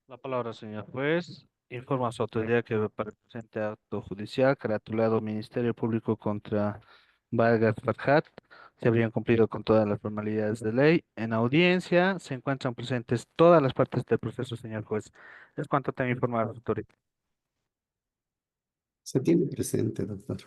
La palabra, señor juez. Informa a su autoridad que para el presente acto judicial caratulado Ministerio Público contra Vargas Farhat se habrían cumplido con todas las formalidades de ley. En audiencia se encuentran presentes todas las partes del proceso, señor juez. Es cuanto tengo informado, autoridad. Se tiene presente, doctor.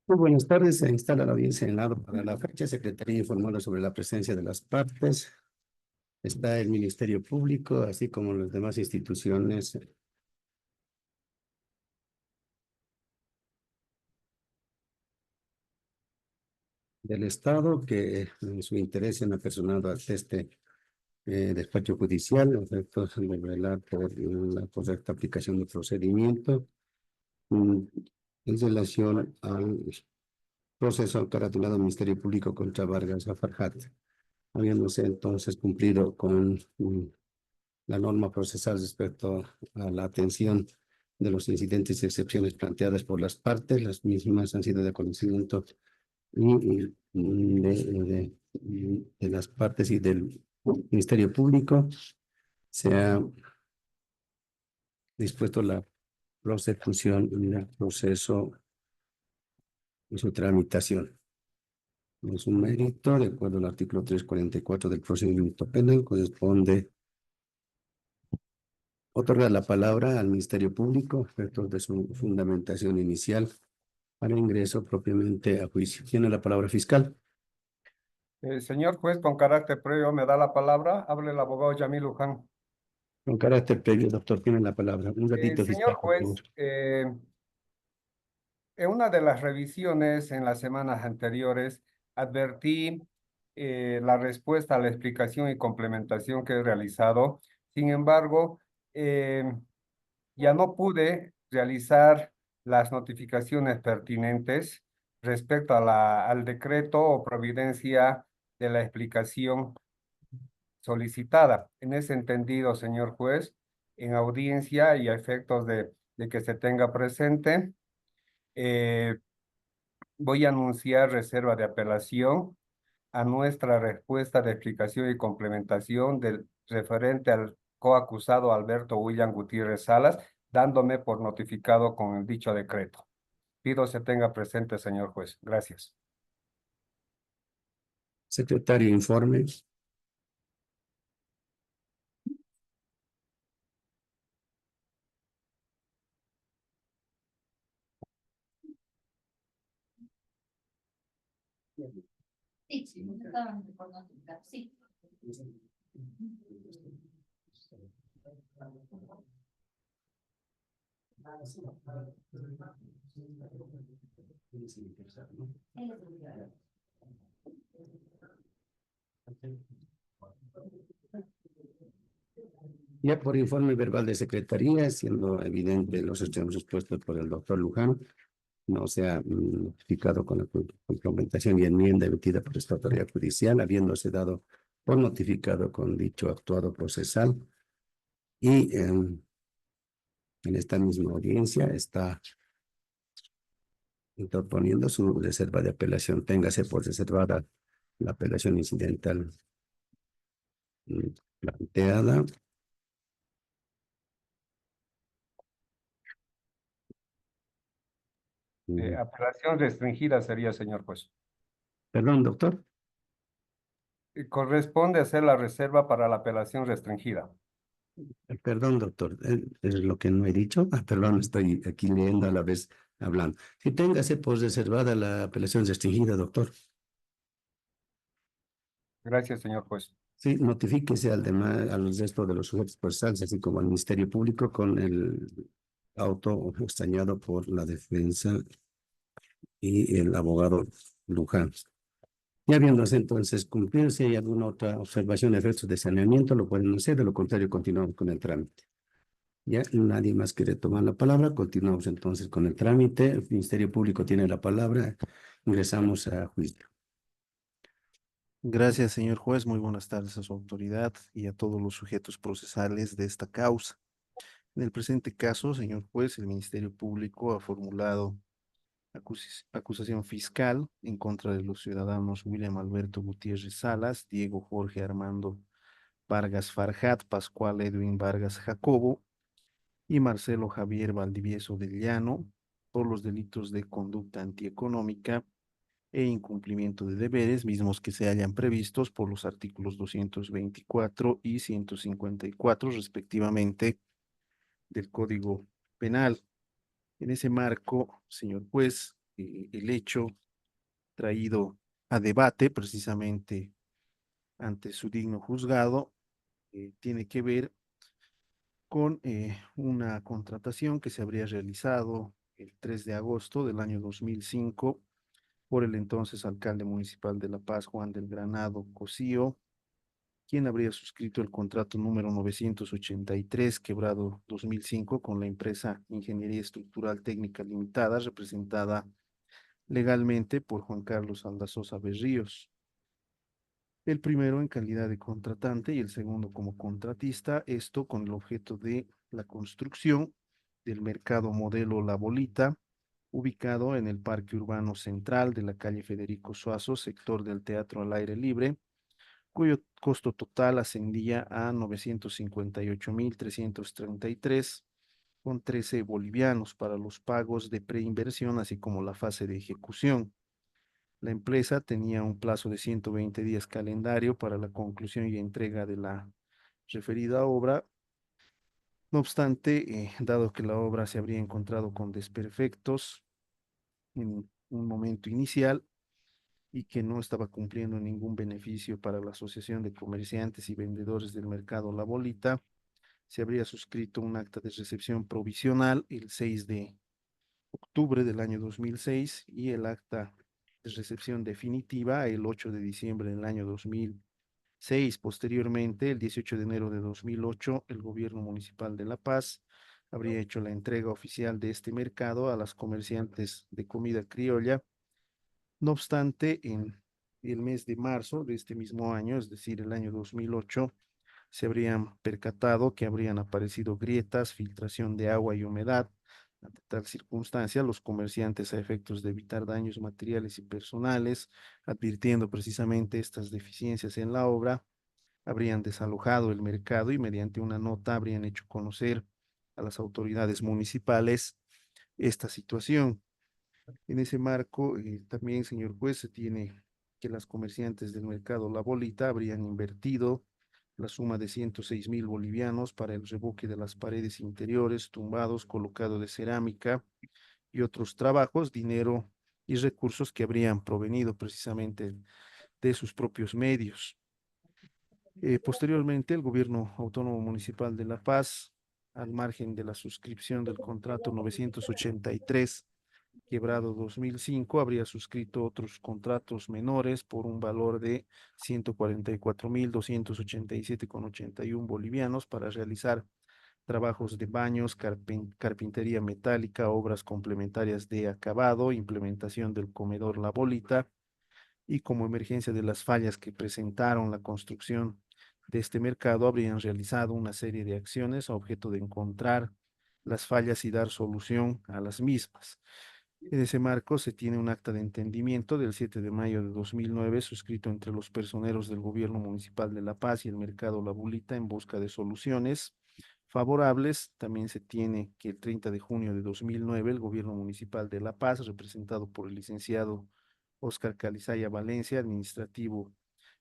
Muy buenas tardes. Se instala la audiencia en lado para la fecha. Secretaría informará sobre la presencia de las partes. Está el Ministerio Público, así como las demás instituciones del Estado que en su interés se han apersonado a este despacho judicial, a efectos de velar por la correcta aplicación del procedimiento mm, en relación al proceso caratulado Ministerio Público contra Vargas Farhat. Habiéndose entonces cumplido con la norma procesal respecto a la atención de los incidentes y excepciones planteadas por las partes, las mismas han sido de conocimiento de las partes y del Ministerio Público. Se ha dispuesto la prosecución del proceso y su tramitación. Es un mérito, de acuerdo al artículo 344 del procedimiento penal, corresponde otorgar la palabra al Ministerio Público, efectos de su fundamentación inicial para ingreso propiamente a juicio. Tiene la palabra fiscal. Señor juez, con carácter previo, me da la palabra. Hable el abogado Yamil Luján. Con carácter previo, doctor, tiene la palabra. Un ratito Señor fiscal, por favor. juez, en una de las revisiones en las semanas anteriores, advertí la respuesta a la explicación y complementación que he realizado. Sin embargo, ya no pude realizar las notificaciones pertinentes respecto a al decreto o providencia de la explicación solicitada. En ese entendido, señor juez, en audiencia y a efectos de que se tenga presente, eh, voy a anunciar reserva de apelación a nuestra respuesta de explicación y complementación del referente al coacusado Alberto William Gutiérrez Salas, dándome por notificado con el dicho decreto. Pido se tenga presente, señor juez. Gracias. Secretario, informe. Sí, sí, nos estaban por notificar, sí. Él es el que- Ya por informe verbal de secretaría, siendo evidente los hechos expuestos por el doctor Luján, no se ha notificado con la complementación y enmienda emitida por esta autoridad judicial, habiéndose dado por notificado con dicho actuado procesal. Y en esta misma audiencia está interponiendo su reserva de apelación. Téngase por reservada la apelación incidental mm, planteada. Apelación restringida sería, señor juez. Perdón, doctor. Corresponde hacer la reserva para la apelación restringida. Perdón, doctor. Es lo que no he dicho. Perdón, estoy aquí leyendo a la vez hablando. Si téngase por reservada la apelación restringida, doctor. Gracias, señor juez. Sí, notifíquese al demás, al resto de los sujetos procesales, así como al Ministerio Público, con el auto extrañado por la defensa y el abogado Luján. Ya habiéndose entonces cumplido, si hay alguna otra observación de efectos de saneamiento, lo pueden hacer, de lo contrario, continuamos con el trámite. Ya nadie más quiere tomar la palabra, continuamos entonces con el trámite. El Ministerio Público tiene la palabra, ingresamos a juicio. Gracias, señor juez. Muy buenas tardes a su autoridad y a todos los sujetos procesales de esta causa. En el presente caso, señor juez, el Ministerio Público ha formulado acusación fiscal en contra de los ciudadanos William Alberto Gutiérrez Salas, Diego Jorge Armando Vargas Farjat, Pascual Edwin Vargas Jacobo y Marcelo Javier Valdivieso del Llano por los delitos de conducta antieconómica e incumplimiento de deberes, mismos que se hallan previstos por los artículos 224 y 154, respectivamente, del Código Penal. En ese marco, señor juez, el hecho traído a debate precisamente ante su digno juzgado tiene que ver con una contratación que se habría realizado el 3 de agosto del año 2005 por el entonces alcalde municipal de La Paz, Juan del Granado Cosío, quien habría suscrito el contrato número 983, quebrado 2005, con la empresa Ingeniería Estructural Técnica Limitada, representada legalmente por Juan Carlos Aldazosa Berríos. El primero en calidad de contratante y el segundo como contratista, esto con el objeto de la construcción del mercado modelo La Bolita, ubicado en el Parque Urbano Central de la calle Federico Suazo, sector del Teatro al Aire Libre, cuyo costo total ascendía a 958.333 con 13 bolivianos para los pagos de preinversión, así como la fase de ejecución. La empresa tenía un plazo de 120 días calendario para la conclusión y entrega de la referida obra. No obstante, dado que la obra se habría encontrado con desperfectos en un momento inicial y que no estaba cumpliendo ningún beneficio para la Asociación de Comerciantes y Vendedores del Mercado La Bolita, se habría suscrito un acta de recepción provisional el 6 de octubre del año 2006 y el acta de recepción definitiva el 8 de diciembre del año 2006. Posteriormente, el 18 de enero de 2008, el gobierno municipal de La Paz habría hecho la entrega oficial de este mercado a las comerciantes de comida criolla. No obstante, en el mes de marzo de este mismo año, es decir, el año 2008, se habrían percatado que habrían aparecido grietas, filtración de agua y humedad. Ante tal circunstancia, los comerciantes, a efectos de evitar daños materiales y personales, advirtiendo precisamente estas deficiencias en la obra, habrían desalojado el mercado y mediante una nota habrían hecho conocer a las autoridades municipales esta situación. En ese marco, también, señor juez, se tiene que las comerciantes del mercado La Bolita habrían invertido la suma de 106.000 bolivianos para el revoque de las paredes interiores, tumbados, colocado de cerámica y otros trabajos, dinero y recursos que habrían provenido precisamente de sus propios medios. Posteriormente, el Gobierno Autónomo Municipal de La Paz, al margen de la suscripción del contrato 983, quebrado 2005, habría suscrito otros contratos menores por un valor de 144.287,81 bolivianos para realizar trabajos de baños, carpintería metálica, obras complementarias de acabado, implementación del comedor La Bolita, y como emergencia de las fallas que presentaron la construcción de este mercado, habrían realizado una serie de acciones a objeto de encontrar las fallas y dar solución a las mismas. En ese marco se tiene un acta de entendimiento del 7 de mayo de 2009 suscrito entre los personeros del Gobierno Municipal de La Paz y el Mercado La Bulita en busca de soluciones favorables. También se tiene que el 30 de junio de 2009 el Gobierno Municipal de La Paz, representado por el licenciado Óscar Calizaya Valencia, administrativo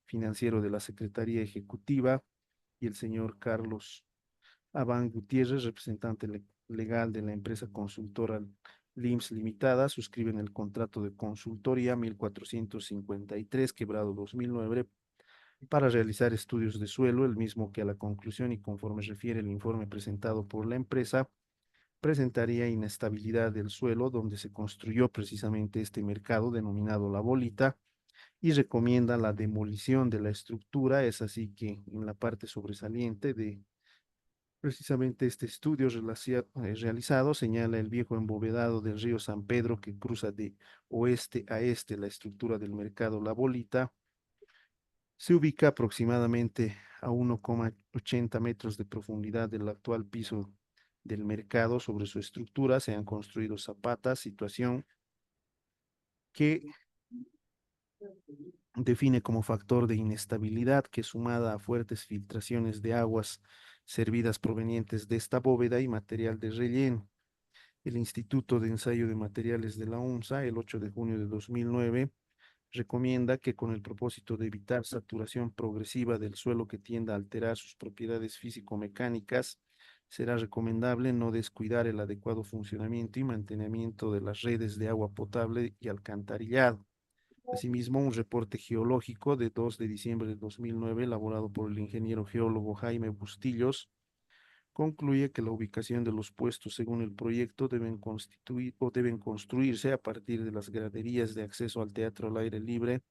financiero de la Secretaría Ejecutiva, y el señor Carlos Abán Gutiérrez, representante legal de la empresa consultora LIMS Limitada, suscriben el contrato de consultoría 1453, quebrado 2009, para realizar estudios de suelo, el mismo que a la conclusión y conforme refiere el informe presentado por la empresa, presentaría inestabilidad del suelo donde se construyó precisamente este mercado denominado La Bolita, y recomienda la demolición de la estructura. Es así que en la parte sobresaliente de precisamente este estudio realizado señala el viejo embovedado del río San Pedro que cruza de oeste a este la estructura del mercado La Bolita. Se ubica aproximadamente a 1,80 metros de profundidad del actual piso del mercado. Sobre su estructura se han construido zapatas, situación que define como factor de inestabilidad que, sumada a fuertes filtraciones de aguas servidas provenientes de esta bóveda y material de relleno. El Instituto de Ensayo de Materiales de la UNSA, el 8 de junio de 2009, recomienda que, con el propósito de evitar saturación progresiva del suelo que tienda a alterar sus propiedades físico-mecánicas, será recomendable no descuidar el adecuado funcionamiento y mantenimiento de las redes de agua potable y alcantarillado. Asimismo, un reporte geológico de 2 de diciembre de 2009, elaborado por el ingeniero geólogo Jaime Bustillos, concluye que la ubicación de los puestos según el proyecto deben construirse a partir de las graderías de acceso al teatro al aire libre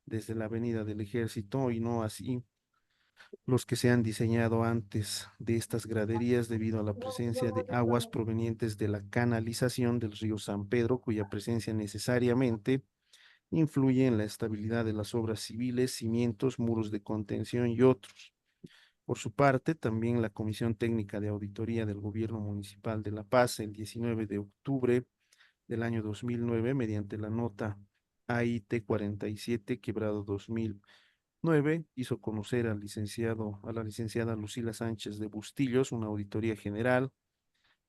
desde la Avenida del Ejército, y no así los que se han diseñado antes de estas graderías, debido a la presencia de aguas provenientes de la canalización del río San Pedro, cuya presencia necesariamente influye en la estabilidad de las obras civiles, cimientos, muros de contención y otros. Por su parte, también la Comisión Técnica de Auditoría del Gobierno Municipal de La Paz, el 19 de octubre del año 2009, mediante la nota AIT 47, quebrado 2009, hizo conocer a la licenciada Lucila Sánchez de Bustillos una auditoría general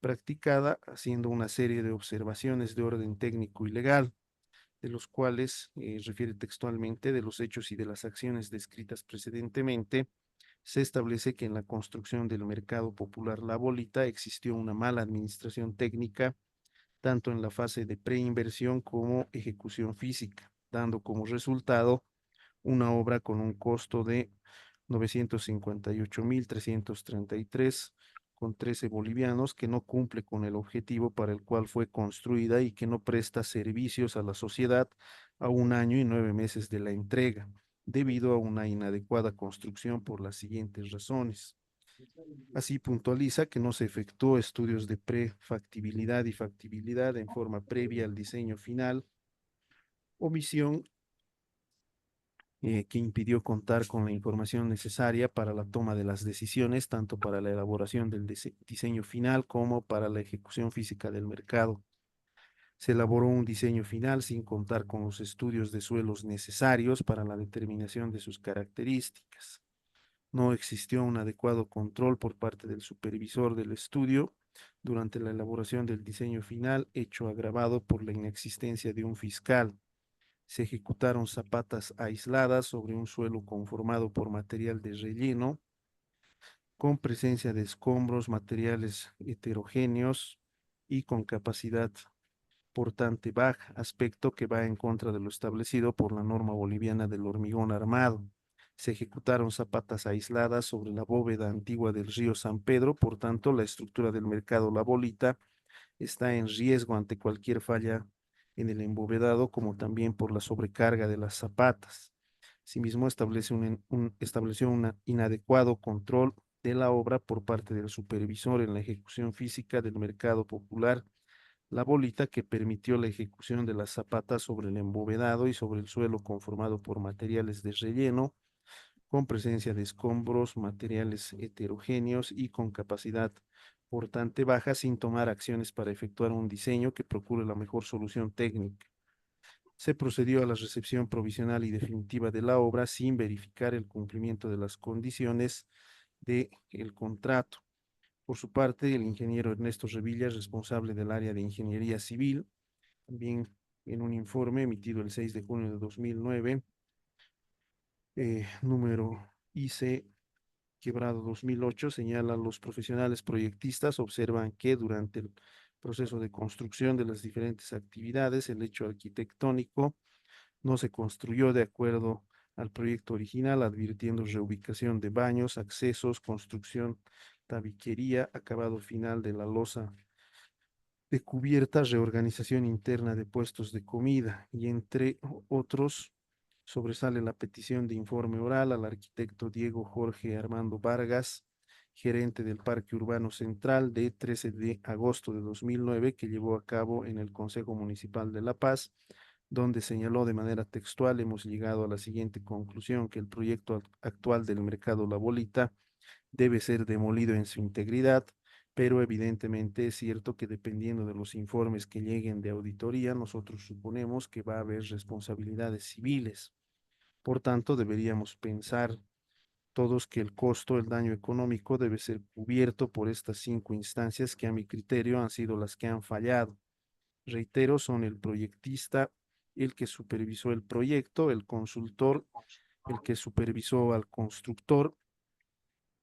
practicada, haciendo una serie de observaciones de orden técnico y legal, de los cuales refiere textualmente: de los hechos y de las acciones descritas precedentemente, se establece que en la construcción del mercado popular La Bolita existió una mala administración técnica, tanto en la fase de preinversión como ejecución física, dando como resultado una obra con un costo de 958.333,13 bolivianos, que no cumple con el objetivo para el cual fue construida y que no presta servicios a la sociedad a 1 año y 9 meses de la entrega, debido a una inadecuada construcción por las siguientes razones. Así puntualiza que no se efectuó estudios de prefactibilidad y factibilidad en forma previa al diseño final, omisión que impidió contar con la información necesaria para la toma de las decisiones, tanto para la elaboración del diseño final como para la ejecución física del mercado. Se elaboró un diseño final sin contar con los estudios de suelos necesarios para la determinación de sus características. No existió un adecuado control por parte del supervisor del estudio durante la elaboración del diseño final, hecho agravado por la inexistencia de un fiscal. Se ejecutaron zapatas aisladas sobre un suelo conformado por material de relleno, con presencia de escombros, materiales heterogéneos y con capacidad portante baja, aspecto que va en contra de lo establecido por la norma boliviana del hormigón armado. Se ejecutaron zapatas aisladas sobre la bóveda antigua del río San Pedro, por tanto, la estructura del mercado La Bolita está en riesgo ante cualquier falla en el embovedado, como también por la sobrecarga de las zapatas. Asimismo, estableció un inadecuado control de la obra por parte del supervisor en la ejecución física del mercado popular La Bolita, que permitió la ejecución de las zapatas sobre el embovedado y sobre el suelo conformado por materiales de relleno, con presencia de escombros, materiales heterogéneos y con capacidad portante baja, sin tomar acciones para efectuar un diseño que procure la mejor solución técnica. Se procedió a la recepción provisional y definitiva de la obra sin verificar el cumplimiento de las condiciones del contrato. Por su parte, el ingeniero Ernesto Revilla, responsable del área de ingeniería civil, también en un informe emitido el 6 de junio de 2009, número IC quebrado 2008, señala: los profesionales proyectistas observan que durante el proceso de construcción de las diferentes actividades, el hecho arquitectónico no se construyó de acuerdo al proyecto original, advirtiendo reubicación de baños, accesos, construcción, tabiquería, acabado final de la losa de cubierta, reorganización interna de puestos de comida, y entre otros sobresale la petición de informe oral al arquitecto Diego Jorge Armando Vargas, gerente del Parque Urbano Central, de 13 de agosto de 2009, que llevó a cabo en el Consejo Municipal de La Paz, donde señaló de manera textual: hemos llegado a la siguiente conclusión, que el proyecto actual del mercado La Bolita debe ser demolido en su integridad, pero evidentemente es cierto que dependiendo de los informes que lleguen de auditoría, nosotros suponemos que va a haber responsabilidades civiles. Por tanto, deberíamos pensar todos que el costo, el daño económico debe ser cubierto por estas 5 instancias que a mi criterio han sido las que han fallado. Reitero, son el proyectista, el que supervisó el proyecto, el consultor, el que supervisó al constructor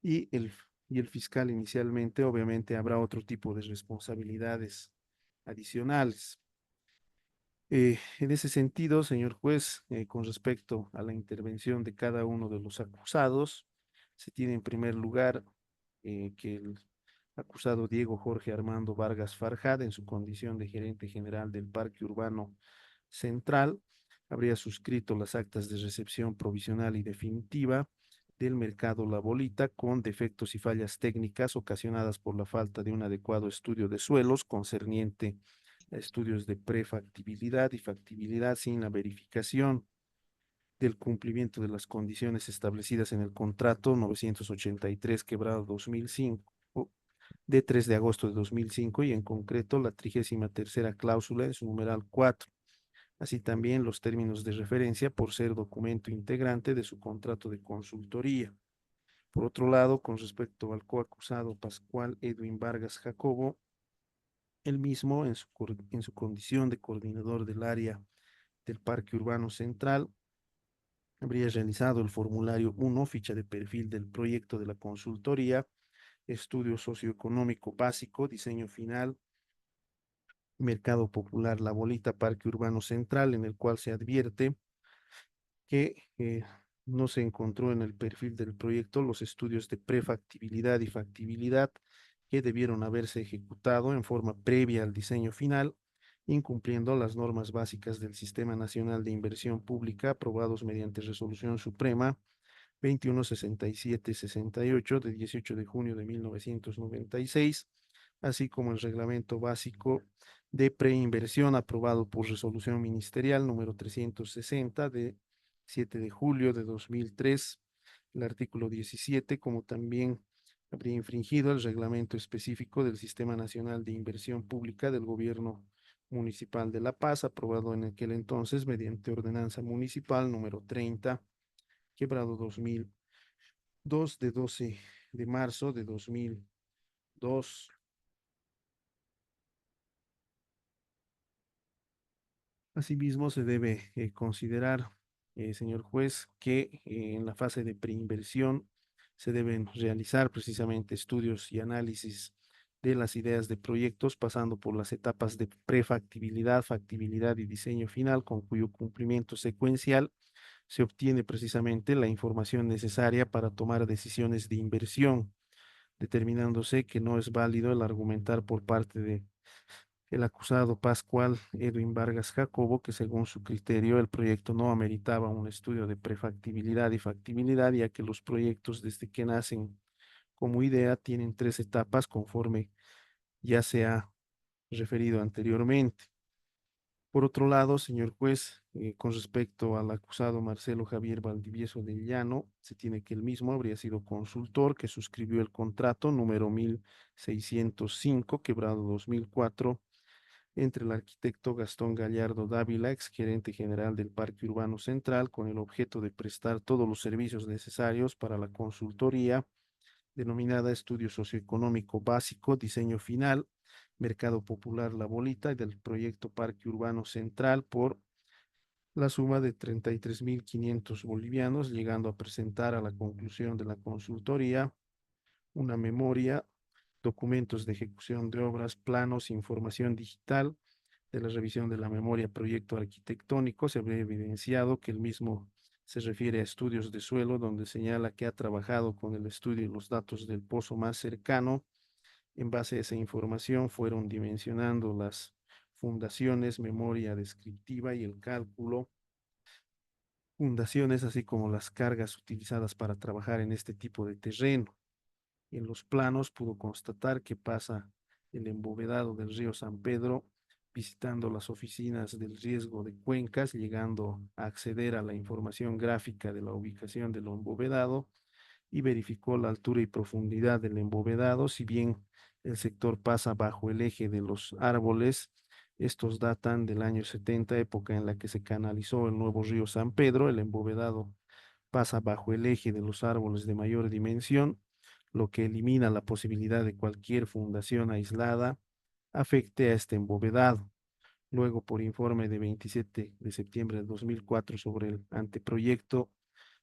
y el fiscal inicialmente. Obviamente habrá otro tipo de responsabilidades adicionales. En ese sentido, señor juez, con respecto a la intervención de cada uno de los acusados, se tiene en primer lugar que el acusado Diego Jorge Armando Vargas Farjad, en su condición de gerente general del Parque Urbano Central, habría suscrito las actas de recepción provisional y definitiva del mercado La Bolita, con defectos y fallas técnicas ocasionadas por la falta de un adecuado estudio de suelos concerniente a estudios de prefactibilidad y factibilidad, sin la verificación del cumplimiento de las condiciones establecidas en el contrato 983 quebrado 2005 de 3 de agosto de 2005, y en concreto la 33ª cláusula en su numeral 4, así también los términos de referencia, por ser documento integrante de su contrato de consultoría. Por otro lado, con respecto al coacusado Pascual Edwin Vargas Jacobo, él mismo, en su condición de coordinador del área del Parque Urbano Central, habría realizado el formulario 1, ficha de perfil del proyecto de la consultoría, estudio socioeconómico básico, diseño final, mercado popular La Bolita, Parque Urbano Central, en el cual se advierte que no se encontró en el perfil del proyecto los estudios de prefactibilidad y factibilidad que debieron haberse ejecutado en forma previa al diseño final, incumpliendo las normas básicas del Sistema Nacional de Inversión Pública, aprobados mediante Resolución Suprema 2167-68 de 18 de junio de 1996, así como el Reglamento Básico de Preinversión, aprobado por Resolución Ministerial número 360 de 7 de julio de 2003, el artículo 17, como también habría infringido el reglamento específico del Sistema Nacional de Inversión Pública del Gobierno Municipal de La Paz, aprobado en aquel entonces mediante Ordenanza Municipal número 30, quebrado 2002, de 12 de marzo de 2002. Asimismo, se debe considerar, señor juez, que en la fase de preinversión se deben realizar precisamente estudios y análisis de las ideas de proyectos, pasando por las etapas de prefactibilidad, factibilidad y diseño final, con cuyo cumplimiento secuencial se obtiene precisamente la información necesaria para tomar decisiones de inversión, determinándose que no es válido el argumentar por parte de el acusado Pascual Edwin Vargas Jacobo, que según su criterio el proyecto no ameritaba un estudio de prefactibilidad y factibilidad, ya que los proyectos desde que nacen como idea tienen tres etapas conforme ya se ha referido anteriormente. Por otro lado, señor juez, con respecto al acusado Marcelo Javier Valdivieso del Llano, se tiene que el mismo habría sido consultor que suscribió el contrato número 1605, quebrado 2004, entre el arquitecto Gastón Gallardo Dávila, exgerente general del Parque Urbano Central, con el objeto de prestar todos los servicios necesarios para la consultoría denominada Estudio Socioeconómico Básico, Diseño Final, Mercado Popular La Bolita y del proyecto Parque Urbano Central por la suma de 33.500 bolivianos, llegando a presentar a la conclusión de la consultoría una memoria, documentos de ejecución de obras, planos, información digital. De la revisión de la memoria proyecto arquitectónico se habría evidenciado que el mismo se refiere a estudios de suelo, donde señala que ha trabajado con el estudio y los datos del pozo más cercano. En base a esa información fueron dimensionando las fundaciones, memoria descriptiva y el cálculo fundaciones, así como las cargas utilizadas para trabajar en este tipo de terreno. En los planos pudo constatar que pasa el embovedado del río San Pedro, visitando las oficinas del riesgo de cuencas, llegando a acceder a la información gráfica de la ubicación del embovedado y verificó la altura y profundidad del embovedado. Si bien el sector pasa bajo el eje de los árboles, estos datan del año 70, época en la que se canalizó el nuevo río San Pedro. El embovedado pasa bajo el eje de los árboles de mayor dimensión, lo que elimina la posibilidad de cualquier fundación aislada afecte a este embovedado. Luego, por informe de 27 de septiembre de 2004 sobre el anteproyecto,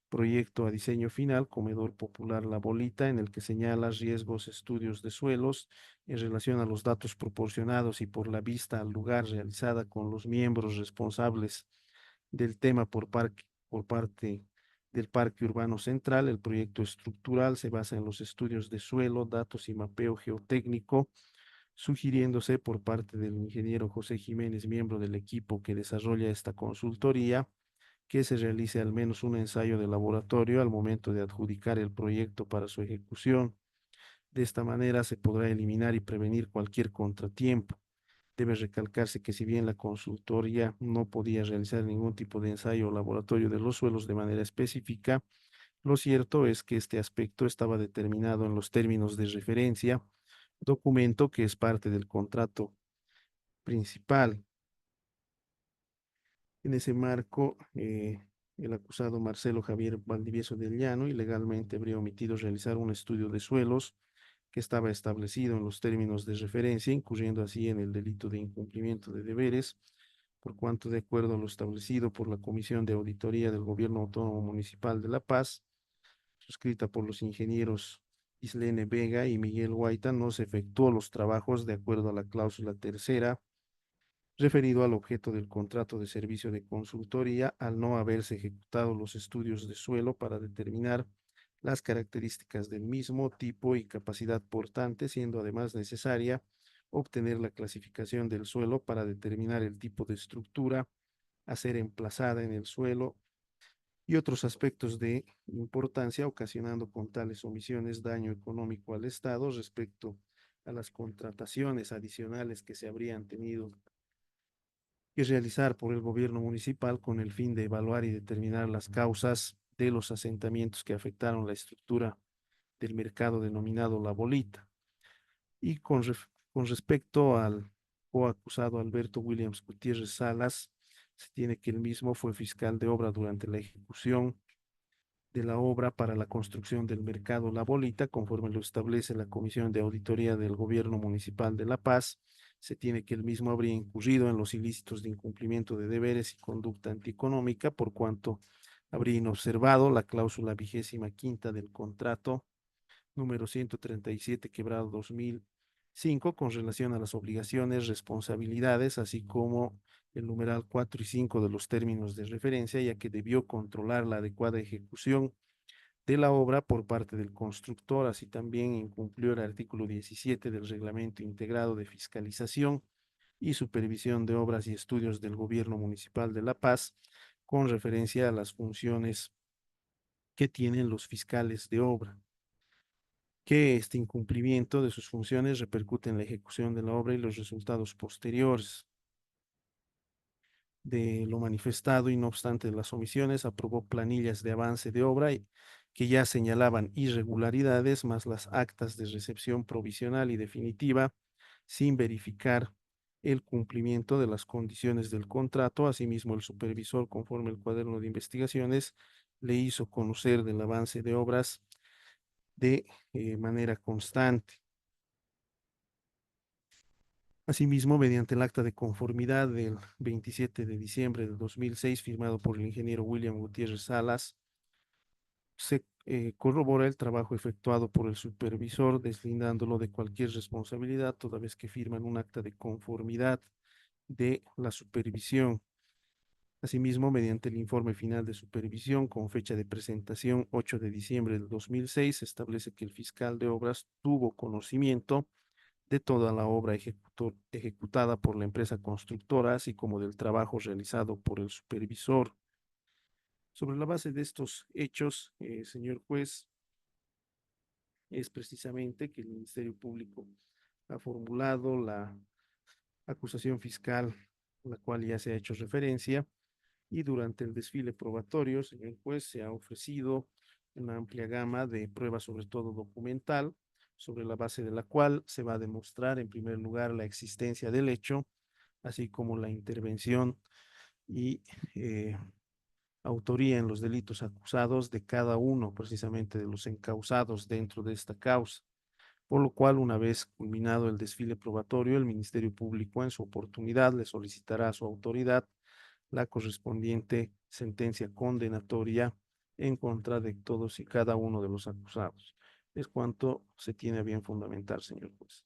proyecto a diseño final, Comedor Popular La Bolita, en el que señala riesgos, estudios de suelos en relación a los datos proporcionados y por la vista al lugar realizada con los miembros responsables del tema por parte del Parque Urbano Central. El proyecto estructural se basa en los estudios de suelo, datos y mapeo geotécnico, sugiriéndose por parte del ingeniero José Jiménez, miembro del equipo que desarrolla esta consultoría, que se realice al menos un ensayo de laboratorio al momento de adjudicar el proyecto para su ejecución. De esta manera se podrá eliminar y prevenir cualquier contratiempo. Debe recalcarse que si bien la consultoría no podía realizar ningún tipo de ensayo o laboratorio de los suelos de manera específica, lo cierto es que este aspecto estaba determinado en los términos de referencia, documento que es parte del contrato principal. En ese marco, el acusado Marcelo Javier Valdivieso del Llano ilegalmente habría omitido realizar un estudio de suelos que estaba establecido en los términos de referencia, incurriendo así en el delito de incumplimiento de deberes, por cuanto de acuerdo a lo establecido por la Comisión de Auditoría del Gobierno Autónomo Municipal de La Paz, suscrita por los ingenieros Islene Vega y Miguel Guaita, no se efectuó los trabajos de acuerdo a la cláusula tercera referido al objeto del contrato de servicio de consultoría, al no haberse ejecutado los estudios de suelo para determinar las características del mismo tipo y capacidad portante, siendo además necesaria obtener la clasificación del suelo para determinar el tipo de estructura a ser emplazada en el suelo y otros aspectos de importancia, ocasionando con tales omisiones daño económico al Estado respecto a las contrataciones adicionales que se habrían tenido que realizar por el gobierno municipal con el fin de evaluar y determinar las causas de los asentamientos que afectaron la estructura del mercado denominado La Bolita. Y con respecto al coacusado Alberto Williams Gutiérrez Salas, se tiene que el mismo fue fiscal de obra durante la ejecución de la obra para la construcción del mercado La Bolita, conforme lo establece la Comisión de Auditoría del Gobierno Municipal de La Paz. Se tiene que el mismo habría incurrido en los ilícitos de incumplimiento de deberes y conducta antieconómica, por cuanto habría inobservado la cláusula 25ª del contrato número 137, quebrado 2005, 5, con relación a las obligaciones, responsabilidades, así como el numeral 4 y 5 de los términos de referencia, ya que debió controlar la adecuada ejecución de la obra por parte del constructor, así también incumplió el artículo 17 del Reglamento Integrado de Fiscalización y Supervisión de Obras y Estudios del Gobierno Municipal de La Paz, con referencia a las funciones que tienen los fiscales de obra, que este incumplimiento de sus funciones repercute en la ejecución de la obra y los resultados posteriores. De lo manifestado y no obstante las omisiones, aprobó planillas de avance de obra que ya señalaban irregularidades, más las actas de recepción provisional y definitiva, sin verificar el cumplimiento de las condiciones del contrato. Asimismo, el supervisor, conforme al cuaderno de investigaciones, le hizo conocer del avance de obras de manera constante. Asimismo, mediante el acta de conformidad del 27 de diciembre de 2006, firmado por el ingeniero William Gutiérrez Salas, se corrobora el trabajo efectuado por el supervisor, deslindándolo de cualquier responsabilidad, toda vez que firman un acta de conformidad de la supervisión. Asimismo, mediante el informe final de supervisión con fecha de presentación 8 de diciembre de 2006, se establece que el fiscal de obras tuvo conocimiento de toda la obra ejecutada por la empresa constructora, así como del trabajo realizado por el supervisor. Sobre la base de estos hechos, señor juez, es precisamente que el Ministerio Público ha formulado la acusación fiscal, a la cual ya se ha hecho referencia, y durante el desfile probatorio, señor juez, se ha ofrecido una amplia gama de pruebas, sobre todo documental, sobre la base de la cual se va a demostrar, en primer lugar, la existencia del hecho, así como la intervención y autoría en los delitos acusados de cada uno, precisamente, de los encausados dentro de esta causa. Por lo cual, una vez culminado el desfile probatorio, el Ministerio Público, en su oportunidad, le solicitará a su autoridad la correspondiente sentencia condenatoria en contra de todos y cada uno de los acusados. Es cuanto se tiene a bien fundamentar, señor juez.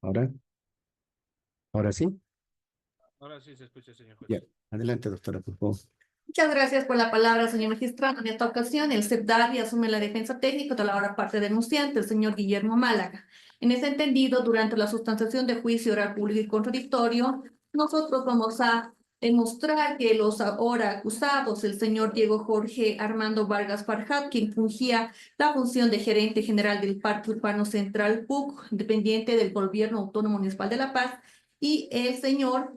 Ahora, ahora sí. Ahora sí se escucha, señor juez. Ya, adelante, doctora, por favor. Muchas gracias por la palabra, señor magistrado. En esta ocasión, el CEPDAVI asume la defensa técnica de la hora parte denunciante, el señor Guillermo Málaga. En ese entendido, durante la sustanciación de juicio oral público y contradictorio, nosotros vamos a demostrar que los ahora acusados, el señor Diego Jorge Armando Vargas Farjat, quien fungía la función de gerente general del Parque Urbano Central PUC, dependiente del Gobierno Autónomo Municipal de La Paz, y el señor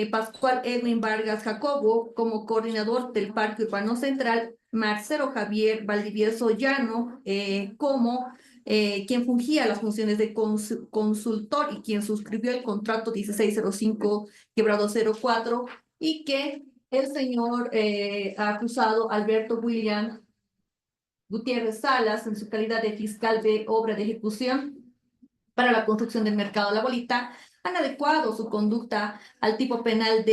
Pascual Edwin Vargas Jacobo como coordinador del Parque Urbano Central, Marcelo Javier Valdivieso Llano como quien fungía las funciones de consultor y quien suscribió el contrato 1605-04 y que el señor acusado Alberto William Gutiérrez Salas, en su calidad de fiscal de obra de ejecución para la construcción del mercado de la bolita, han adecuado su conducta al tipo penal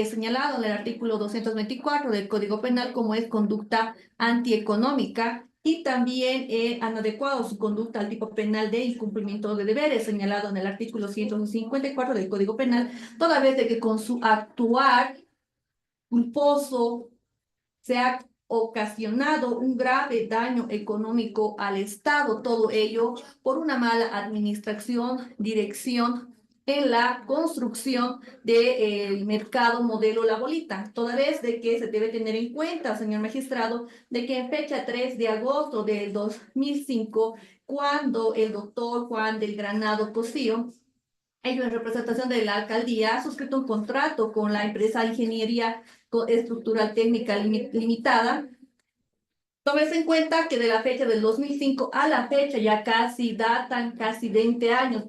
señalado en el artículo 224 del Código Penal como es conducta antieconómica y también han adecuado su conducta al tipo penal de incumplimiento de deberes señalado en el artículo 154 del Código Penal, toda vez de que con su actuar culposo se ha ocasionado un grave daño económico al Estado, todo ello por una mala administración, dirección en la construcción del mercado modelo La Bolita, toda vez de que se debe tener en cuenta, señor magistrado, de que en fecha 3 de agosto del 2005, cuando el doctor Juan del Granado Cosío, ello en representación de la alcaldía, ha suscrito un contrato con la empresa Ingeniería Estructural Técnica Limitada Tómese en cuenta que de la fecha del 2005 a la fecha ya casi datan casi 20 años,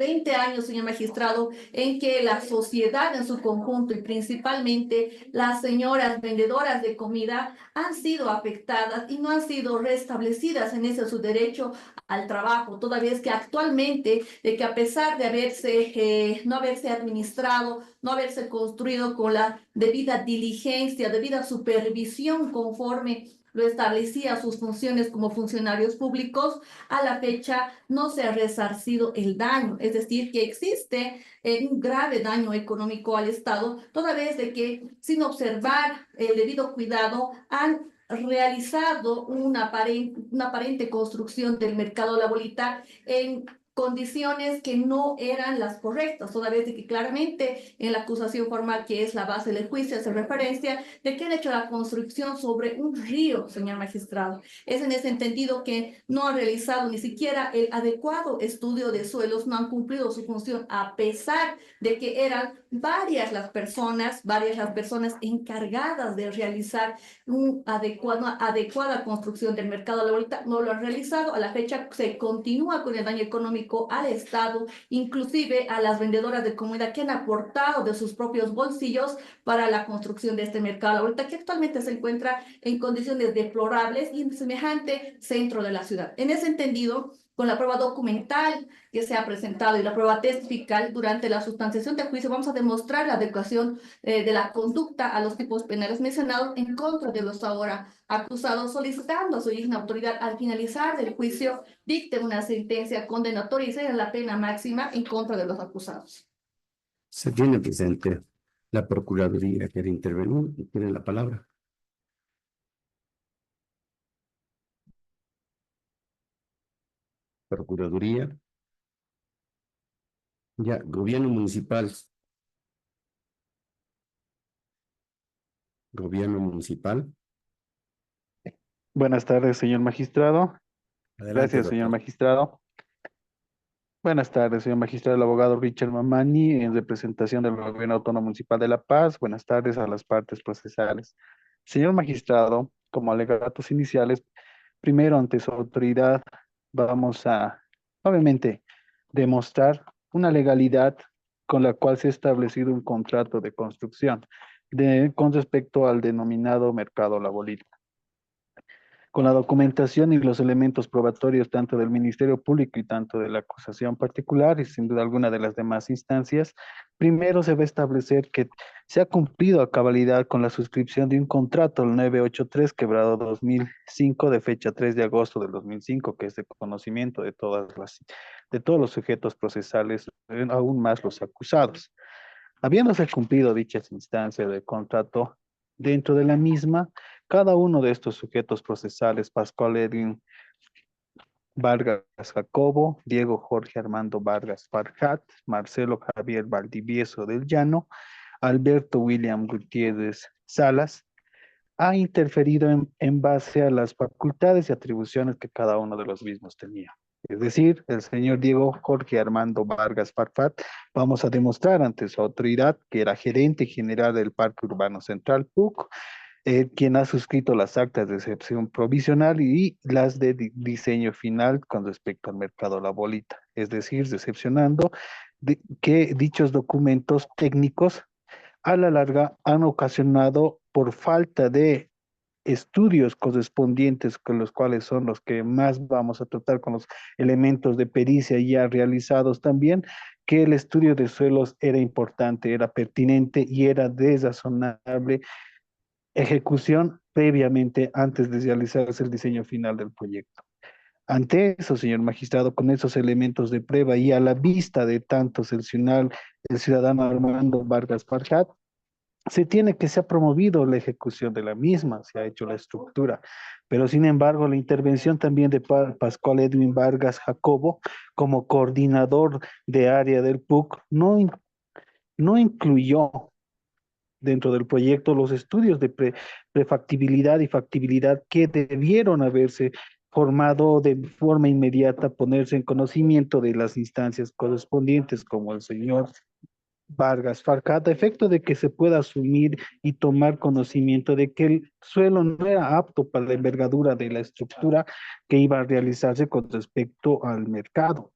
señor magistrado, en que la sociedad en su conjunto y principalmente las señoras vendedoras de comida han sido afectadas y no han sido restablecidas en ese su derecho al trabajo, toda vez que actualmente, de que a pesar de no haberse administrado, no haberse construido con la debida diligencia, debida supervisión conforme lo establecía sus funciones como funcionarios públicos, a la fecha no se ha resarcido el daño, es decir, que existe un grave daño económico al Estado, toda vez de que sin observar el debido cuidado han realizado una aparente construcción del mercado de la bolita en condiciones que no eran las correctas, toda vez de que claramente en la acusación formal, que es la base del juicio, hace referencia de que han hecho la construcción sobre un río, señor magistrado. Es en ese entendido que no han realizado ni siquiera el adecuado estudio de suelos, no han cumplido su función, a pesar de que eran varias las personas encargadas de realizar una adecuada construcción del mercado laboral. No lo han realizado. A la fecha se continúa con el daño económico al Estado, inclusive a las vendedoras de comida que han aportado de sus propios bolsillos para la construcción de este mercado laboral, que actualmente se encuentra en condiciones deplorables y en semejante centro de la ciudad. En ese entendido, con la prueba documental que se ha presentado y la prueba testifical durante la sustanciación de juicio, vamos a demostrar la adecuación de la conducta a los tipos penales mencionados en contra de los ahora acusados, solicitando a su digna autoridad al finalizar del juicio dicte una sentencia condenatoria y sea la pena máxima en contra de los acusados. Se tiene presente la Procuraduría. ¿Quiere intervenir? Tiene la palabra. Procuraduría. Ya, Gobierno Municipal. Gobierno Municipal. Buenas tardes, señor magistrado. Adelante, Gracias, señor doctor. magistrado. Buenas tardes, señor magistrado, el abogado Richard Mamani, en representación del Gobierno Autónomo Municipal de La Paz. Buenas tardes a las partes procesales. Señor magistrado, como alegatos iniciales, primero ante su autoridad vamos a, obviamente, demostrar una legalidad con la cual se ha establecido un contrato de construcción con respecto al denominado mercado La Bolita. Con la documentación y los elementos probatorios tanto del Ministerio Público y tanto de la acusación particular y sin duda alguna de las demás instancias, primero se va a establecer que se ha cumplido a cabalidad con la suscripción de un contrato, el 983, quebrado 2005, de fecha 3 de agosto del 2005, que es de conocimiento de de todos los sujetos procesales, aún más los acusados. Habiéndose cumplido dichas instancias de contrato, dentro de la misma, cada uno de estos sujetos procesales, Pascual Edwin Vargas Jacobo, Diego Jorge Armando Vargas Farhat, Marcelo Javier Valdivieso del Llano, Alberto William Gutiérrez Salas, ha interferido en base a las facultades y atribuciones que cada uno de los mismos tenía. Es decir, el señor Diego Jorge Armando Vargas Farfat, vamos a demostrar ante su autoridad que era gerente general del Parque Urbano Central PUC, quien ha suscrito las actas de excepción provisional y las de diseño final con respecto al mercado La Bolita. Es decir, decepcionando que dichos documentos técnicos a la larga han ocasionado, por falta de estudios correspondientes, con los cuales son los que más vamos a tratar con los elementos de pericia ya realizados también, que el estudio de suelos era importante, era pertinente y era de razonable ejecución previamente antes de realizarse el diseño final del proyecto. Ante eso, señor magistrado, con esos elementos de prueba y a la vista de tantos el ciudadano Armando Vargas Farhat, se ha promovido la ejecución de la misma, se ha hecho la estructura, pero sin embargo la intervención también de Pascual Edwin Vargas Jacobo como coordinador de área del PUC no incluyó dentro del proyecto los estudios de prefactibilidad y factibilidad que debieron haberse formado de forma inmediata, ponerse en conocimiento de las instancias correspondientes, como el señor Vargas Farcat, a efecto de que se pueda asumir y tomar conocimiento de que el suelo no era apto para la envergadura de la estructura que iba a realizarse con respecto al mercado.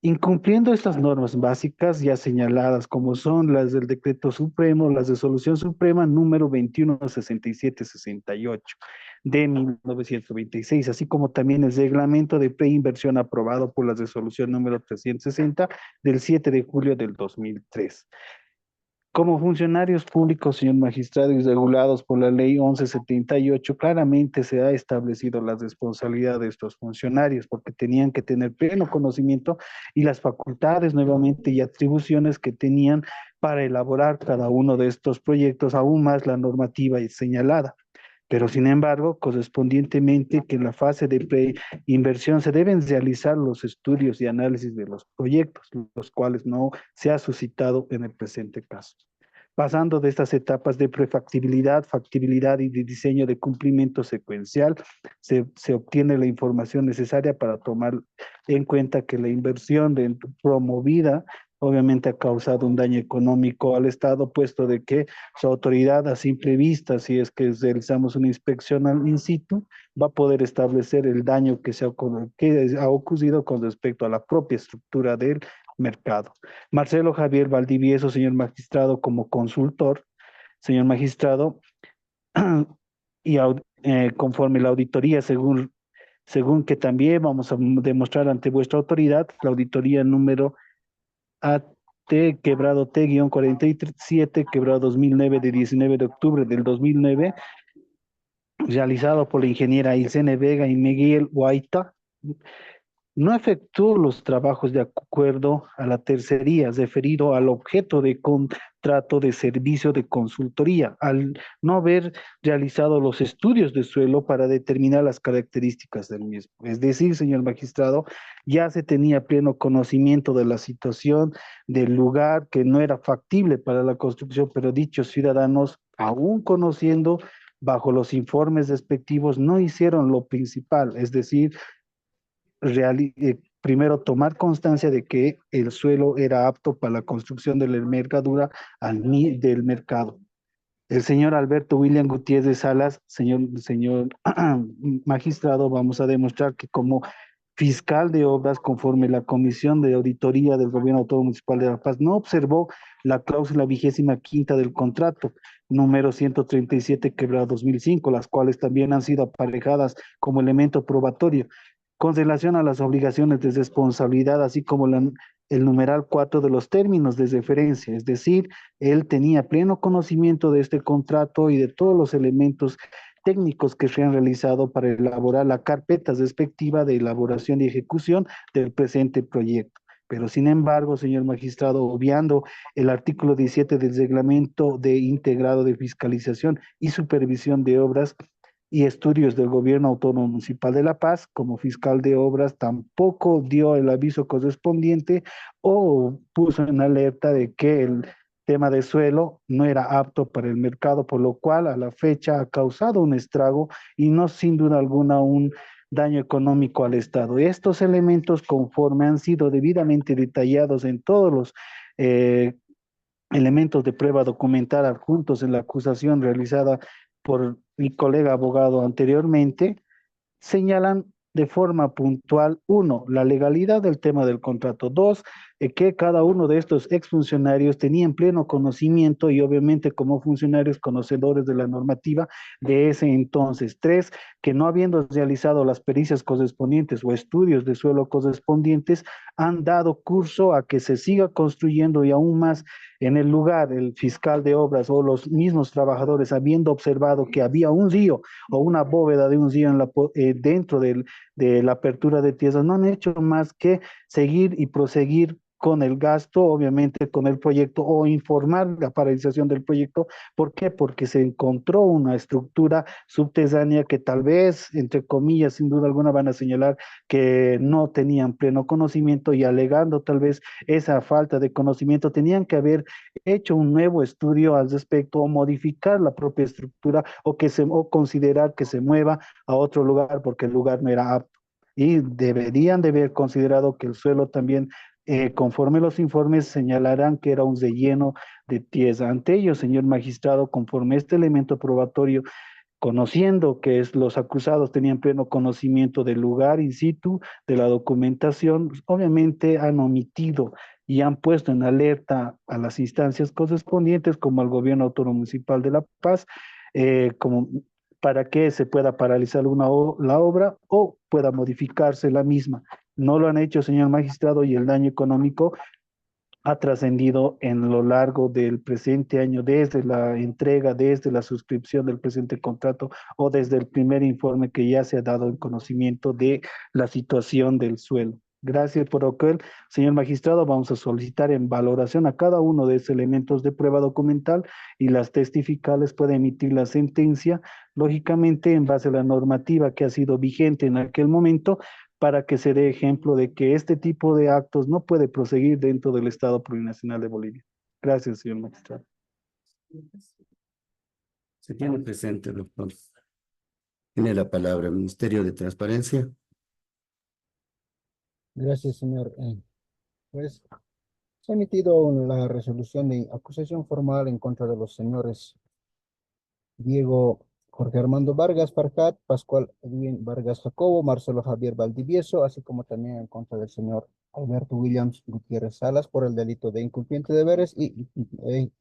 Incumpliendo estas normas básicas ya señaladas, como son las del Decreto Supremo, las de Resolución Suprema número 216768 de 1926, así como también el reglamento de preinversión aprobado por la resolución número 360 del 7 de julio del 2003. Como funcionarios públicos, señor magistrado, y regulados por la ley 1178, claramente se ha establecido la responsabilidad de estos funcionarios, porque tenían que tener pleno conocimiento y las facultades nuevamente y atribuciones que tenían para elaborar cada uno de estos proyectos, aún más la normativa señalada. Pero sin embargo, correspondientemente que en la fase de preinversión se deben realizar los estudios y análisis de los proyectos, los cuales no se ha suscitado en el presente caso. Pasando de estas etapas de prefactibilidad, factibilidad y de diseño de cumplimiento secuencial, se obtiene la información necesaria para tomar en cuenta que la inversión promovida obviamente ha causado un daño económico al Estado, puesto de que su autoridad a simple vista, si es que realizamos una inspección al in situ, va a poder establecer el daño que ha ocurrido con respecto a la propia estructura del mercado. Marcelo Javier Valdivieso, señor magistrado, como consultor, señor magistrado, y conforme la auditoría, según que también vamos a demostrar ante vuestra autoridad, la auditoría número AT quebrado T-47 quebrado 2009 de 19 de octubre del 2009, realizado por la ingeniera Ilsene Vega y Miguel Guaita, no efectuó los trabajos de acuerdo a la tercería referido al objeto de contrato de servicio de consultoría, al no haber realizado los estudios de suelo para determinar las características del mismo. Es decir, señor magistrado, ya se tenía pleno conocimiento de la situación del lugar, que no era factible para la construcción, pero dichos ciudadanos, aún conociendo bajo los informes respectivos, no hicieron lo principal, es decir, primero tomar constancia de que el suelo era apto para la construcción de la envergadura del mercado. El señor Alberto William Gutiérrez Salas, señor magistrado, vamos a demostrar que como fiscal de obras, conforme la Comisión de Auditoría del Gobierno Autónomo Municipal de La Paz, no observó la cláusula 25ª del contrato, número 137, quebrado 2005, las cuales también han sido aparejadas como elemento probatorio con relación a las obligaciones de responsabilidad, así como el numeral 4 de los términos de referencia, es decir, él tenía pleno conocimiento de este contrato y de todos los elementos técnicos que se han realizado para elaborar la carpeta respectiva de elaboración y ejecución del presente proyecto. Pero sin embargo, señor magistrado, obviando el artículo 17 del Reglamento de Integrado de Fiscalización y Supervisión de Obras y Estudios del Gobierno Autónomo Municipal de La Paz, como fiscal de obras, tampoco dio el aviso correspondiente o puso en alerta de que el tema de suelo no era apto para el mercado, por lo cual a la fecha ha causado un estrago y no sin duda alguna un daño económico al Estado. Estos elementos, conforme han sido debidamente detallados en todos los elementos de prueba documental adjuntos en la acusación realizada por mi colega abogado anteriormente, señalan de forma puntual, uno, la legalidad del tema del contrato; dos, que cada uno de estos exfuncionarios tenían pleno conocimiento y obviamente como funcionarios conocedores de la normativa de ese entonces; tres, que no habiendo realizado las pericias correspondientes o estudios de suelo correspondientes, han dado curso a que se siga construyendo y aún más en el lugar, el fiscal de obras o los mismos trabajadores, habiendo observado que había un río o una bóveda de un río dentro de la apertura de tierras, no han hecho más que seguir y proseguir con el gasto, obviamente con el proyecto, o informar la paralización del proyecto. ¿Por qué? Porque se encontró una estructura subterránea que tal vez, entre comillas, sin duda alguna van a señalar que no tenían pleno conocimiento, y alegando tal vez esa falta de conocimiento, tenían que haber hecho un nuevo estudio al respecto o modificar la propia estructura o considerar que se mueva a otro lugar porque el lugar no era apto. Y deberían de haber considerado que el suelo también conforme los informes señalarán que era un relleno de tierra. Ante ello, señor magistrado, conforme este elemento probatorio, conociendo que los acusados tenían pleno conocimiento del lugar in situ, de la documentación, obviamente han omitido y han puesto en alerta a las instancias correspondientes, como al Gobierno Autónomo Municipal de La Paz, como para que se pueda paralizar la obra o pueda modificarse la misma. No lo han hecho, señor magistrado, y el daño económico ha trascendido en lo largo del presente año, desde la entrega, desde la suscripción del presente contrato o desde el primer informe que ya se ha dado en conocimiento de la situación del suelo. Gracias por lo que, señor magistrado, vamos a solicitar en valoración a cada uno de esos elementos de prueba documental y las testificales pueden emitir la sentencia, lógicamente en base a la normativa que ha sido vigente en aquel momento, para que se dé ejemplo de que este tipo de actos no puede proseguir dentro del Estado Plurinacional de Bolivia. Gracias, señor magistrado. Se tiene presente, doctor. Tiene la palabra el Ministerio de Transparencia. Gracias, señor. Pues se ha emitido la resolución de acusación formal en contra de los señores Diego Jorge Armando Vargas Farjat, Pascual Edwin Vargas Jacobo, Marcelo Javier Valdivieso, así como también en contra del señor Alberto Williams Gutiérrez Salas por el delito de incumplimiento de deberes y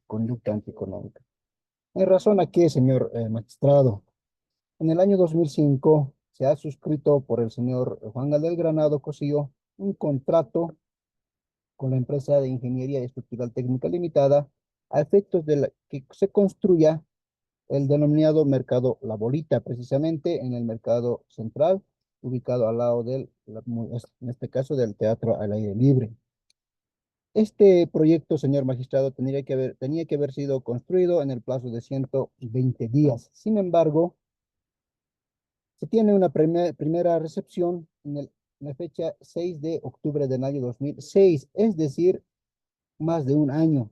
conducta antieconómica. En razón a que, señor magistrado, en el año 2005 se ha suscrito por el señor Juan Gabriel Granado Cosío un contrato con la empresa de Ingeniería Estructural Técnica Limitada a efectos de que se construya el denominado Mercado La Bolita, precisamente en el Mercado Central, ubicado al lado en este caso, del Teatro al Aire Libre. Este proyecto, señor magistrado, tenía que haber sido construido en el plazo de 120 días. Sin embargo, se tiene una primera recepción en la fecha 6 de octubre del año 2006, es decir, más de un año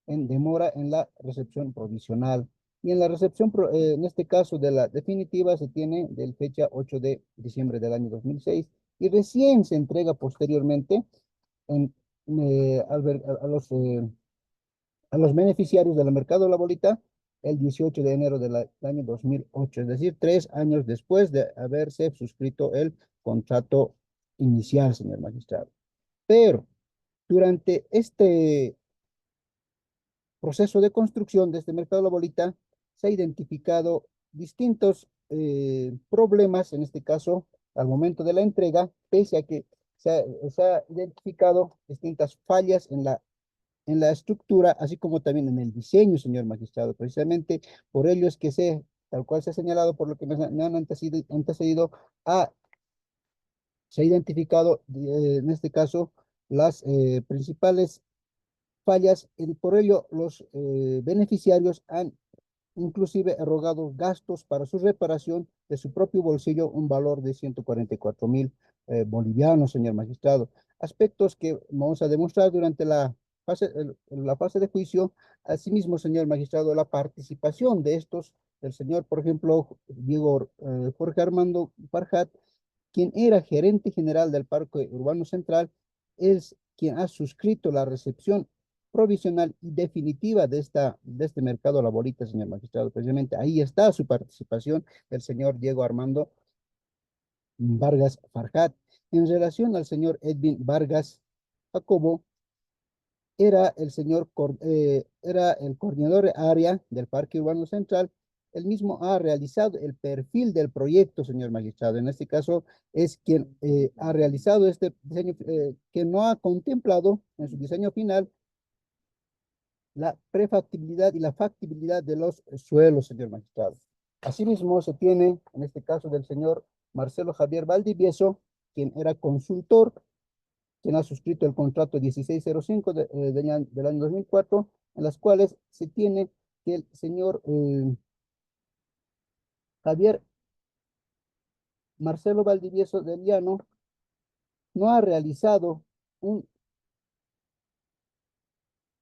en demora en la recepción provisional. Y en la recepción, en este caso de la definitiva, se tiene del fecha 8 de diciembre del año 2006 y recién se entrega posteriormente en, a los beneficiarios del mercado de la bolita el 18 de enero del año 2008, es decir, 3 años después de haberse suscrito el contrato inicial, señor magistrado. Pero durante este proceso de construcción de este mercado de la bolita, se ha identificado distintos problemas, en este caso, al momento de la entrega, pese a que se ha identificado distintas fallas en la estructura, así como también en el diseño, señor magistrado. Precisamente por ello es que tal cual se ha señalado, por lo que me han antecedido, se ha identificado, en este caso, las principales fallas, y por ello los beneficiarios han inclusive erogado gastos para su reparación de su propio bolsillo, un valor de 144.000 bolivianos, señor magistrado. Aspectos que vamos a demostrar durante la fase de juicio. Asimismo, señor magistrado, la participación de estos, del señor, por ejemplo, Diego Jorge Armando Farjat, quien era gerente general del Parque Urbano Central, es quien ha suscrito la recepción provisional y definitiva de este mercado a la bolita, señor magistrado. Precisamente ahí está su participación del señor Diego Armando Vargas Farjat. En relación al señor Edwin Vargas Jacobo, era el coordinador de área del Parque Urbano Central. Él mismo ha realizado el perfil del proyecto, señor magistrado. En este caso es quien ha realizado este diseño, que no ha contemplado en su diseño final la prefactibilidad y la factibilidad de los suelos, señor magistrado. Asimismo, se tiene, en este caso, del señor Marcelo Javier Valdivieso, quien era consultor, quien ha suscrito el contrato 1605 del año 2004, en las cuales se tiene que el señor Javier Marcelo Valdivieso del Llano no ha realizado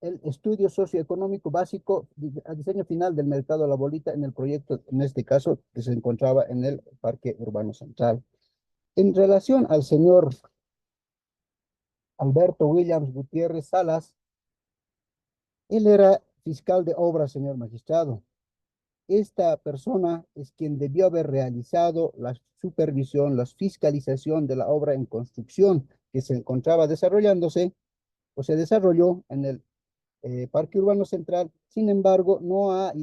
el estudio socioeconómico básico a diseño final del mercado de la bolita en el proyecto, en este caso, que se encontraba en el Parque Urbano Central. En relación al señor Alberto Williams Gutiérrez Salas. Él era fiscal de obras, señor magistrado. Esta persona es quien debió haber realizado la supervisión, la fiscalización de la obra en construcción que se encontraba desarrollándose o se desarrolló en el Parque Urbano Central. Sin embargo, no ha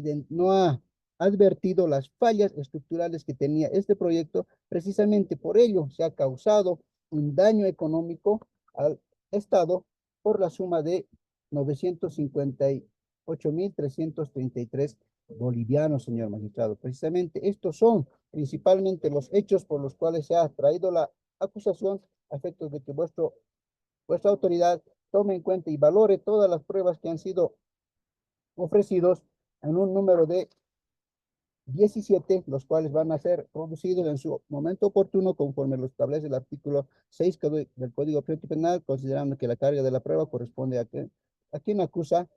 advertido las fallas estructurales que tenía este proyecto. Precisamente por ello se ha causado un daño económico al Estado por la suma de 958.333 bolivianos, señor magistrado. Precisamente estos son principalmente los hechos por los cuales se ha traído la acusación a efectos de que vuestra autoridad tome en cuenta y valore todas las pruebas que han sido ofrecidos en un número de 17, los cuales van a ser producidos en su momento oportuno conforme lo establece el artículo 6 del Código Penal, considerando que la carga de la prueba corresponde a quien acusa.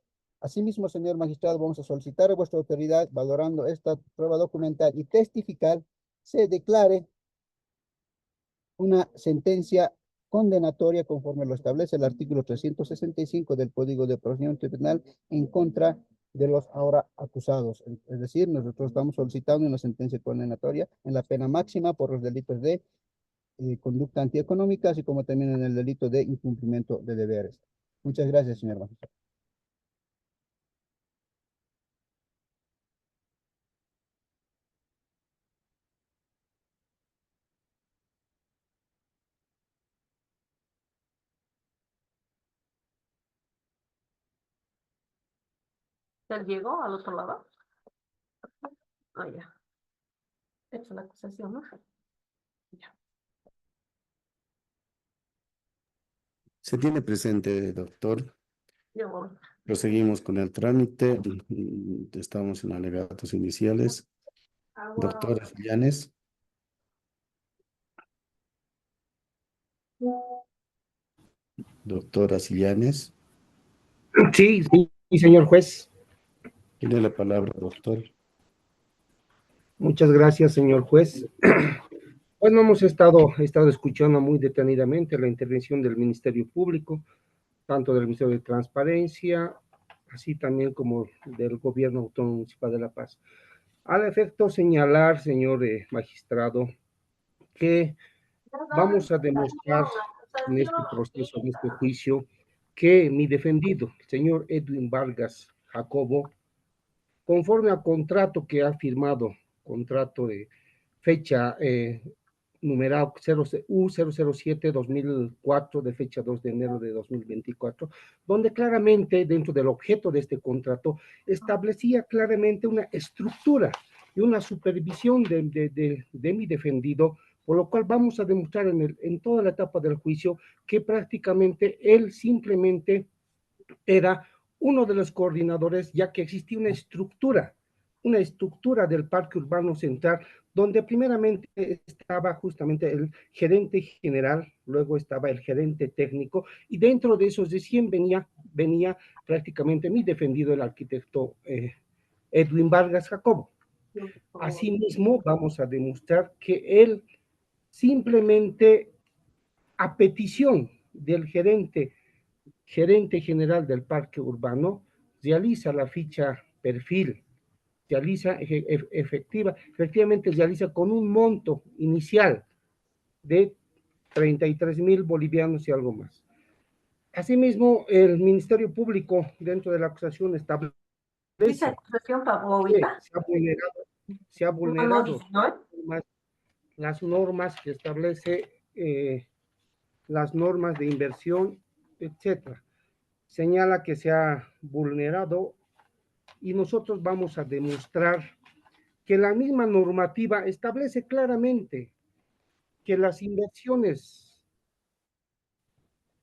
Asimismo, señor magistrado, vamos a solicitar a vuestra autoridad, valorando esta prueba documental y testifical, se declare una sentencia condenatoria conforme lo establece el artículo 365 del Código de Procedimiento Penal en contra de los ahora acusados. Es decir, nosotros estamos solicitando una sentencia condenatoria en la pena máxima por los delitos de conducta antieconómica, así como también en el delito de incumplimiento de deberes. Muchas gracias, señor magistrado. ¿Él llegó al otro lado? Ah, ya. Hecho la acusación, ¿no? Ya. Se tiene presente, doctor. Ya voy. Proseguimos con el trámite. Estamos en alegatos iniciales. Doctora Sillanes. Doctora Sillanes. Sí, señor juez. Tiene la palabra, doctor. Muchas gracias, señor juez. Bueno, hemos estado escuchando muy detenidamente la intervención del Ministerio Público, tanto del Ministerio de Transparencia, así también como del Gobierno Autónomo Municipal de La Paz. Al efecto señalar, señor magistrado, que vamos a demostrar en este proceso, en este juicio, que mi defendido, el señor Edwin Vargas Jacobo, conforme al contrato que ha firmado, contrato de fecha numerado U007-2004, de fecha 2 de enero de 2024, donde claramente dentro del objeto de este contrato establecía claramente una estructura y una supervisión de mi defendido, por lo cual vamos a demostrar en toda la etapa del juicio que prácticamente él simplemente era uno de los coordinadores, ya que existía una estructura del Parque Urbano Central, donde primeramente estaba justamente el gerente general, luego estaba el gerente técnico, y dentro de esos de 100 venía prácticamente mi defendido, el arquitecto Edwin Vargas Jacobo. Asimismo, vamos a demostrar que él simplemente, a petición del gerente general del Parque Urbano, realiza la ficha perfil, efectivamente realiza con un monto inicial de 33,000 bolivianos y algo más. Asimismo, el Ministerio Público, dentro de la acusación, establece que se ha vulnerado las normas que establece las normas de inversión, etcétera. Señala que se ha vulnerado y nosotros vamos a demostrar que la misma normativa establece claramente que las inversiones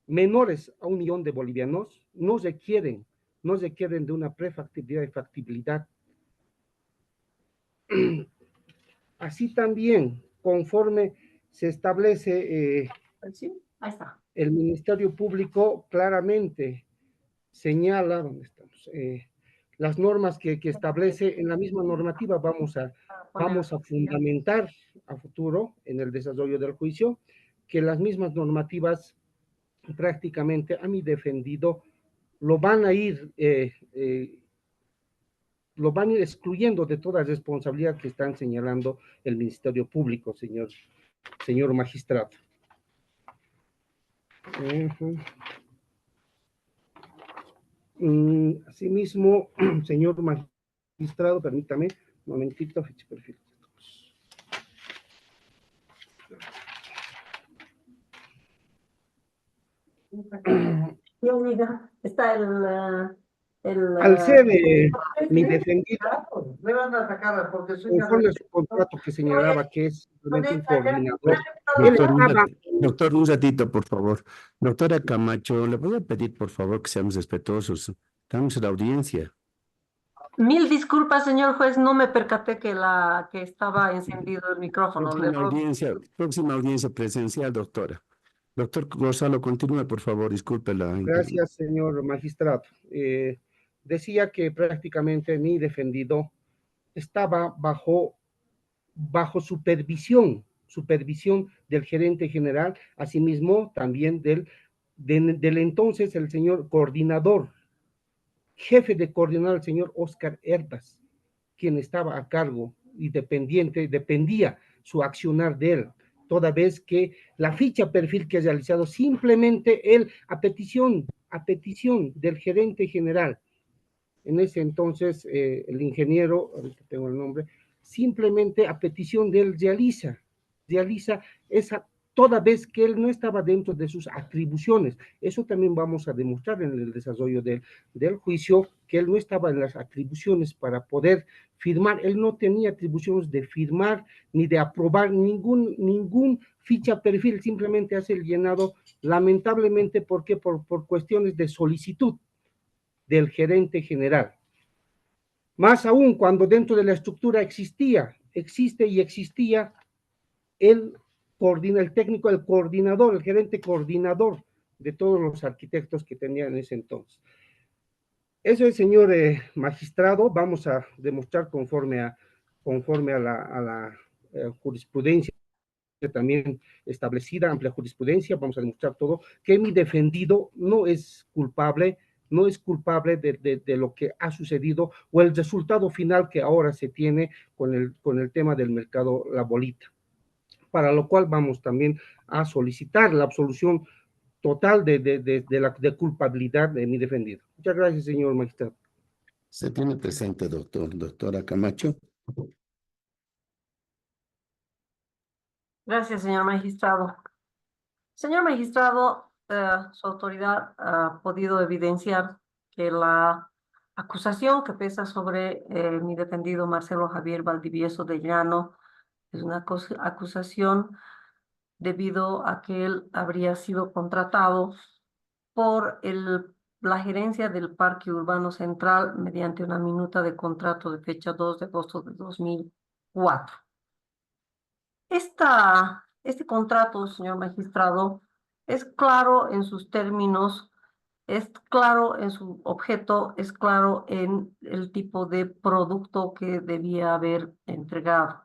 menores a 1 millón de bolivianos no requieren de una prefactibilidad y factibilidad. Así también, conforme se establece, el Ministerio Público claramente señala, ¿dónde estamos? Las normas que establece en la misma normativa. Vamos a fundamentar a futuro en el desarrollo del juicio que las mismas normativas prácticamente a mi defendido lo van a ir excluyendo de toda responsabilidad que están señalando el Ministerio Público, señor magistrado. Asimismo, señor magistrado, permítame un momentito, fecha y perfil. Está Al ser mi defendido, Me van a sacar porque soy conforme a su contrato que señalaba que es simplemente un coordinador, Doctor, un ratito, por favor. Doctora Camacho, le voy a pedir, por favor, que seamos respetuosos. Estamos en la audiencia. Mil disculpas, señor juez, no me percaté que estaba encendido el micrófono. Próxima audiencia presencial, doctora. Doctor Gonzalo, continúe, por favor, disculpe la interrupción. Gracias, señor magistrado. Decía que prácticamente mi defendido estaba bajo supervisión del gerente general, asimismo también del entonces el señor coordinador, jefe de coordinador, el señor Oscar Herbas, quien estaba a cargo y dependía su accionar de él, toda vez que la ficha perfil que ha realizado simplemente él, a petición del gerente general, en ese entonces el ingeniero, ahorita tengo el nombre, simplemente a petición de él realiza esa, toda vez que él no estaba dentro de sus atribuciones. Eso también vamos a demostrar en el desarrollo del juicio, que él no estaba en las atribuciones para poder firmar, él no tenía atribuciones de firmar ni de aprobar ningún ficha perfil, simplemente hace el llenado, lamentablemente, porque por cuestiones de solicitud del gerente general. Más aún cuando dentro de la estructura existía el técnico, el coordinador, el gerente coordinador de todos los arquitectos que tenían en ese entonces. Eso es, señor magistrado, vamos a demostrar conforme a la jurisprudencia también establecida, amplia jurisprudencia, vamos a demostrar todo, que mi defendido no es culpable de lo que ha sucedido o el resultado final que ahora se tiene con el tema del mercado La Bolita, para lo cual vamos también a solicitar la absolución total de culpabilidad de mi defendido. Muchas gracias, señor magistrado. Se tiene presente, doctora Camacho. Gracias, señor magistrado. Señor magistrado, su autoridad ha podido evidenciar que la acusación que pesa sobre mi defendido Marcelo Javier Valdivieso de Llano es una acusación debido a que él habría sido contratado por la gerencia del Parque Urbano Central mediante una minuta de contrato de fecha 2 de agosto de 2004. Este contrato, señor magistrado, es claro en sus términos, es claro en su objeto, es claro en el tipo de producto que debía haber entregado.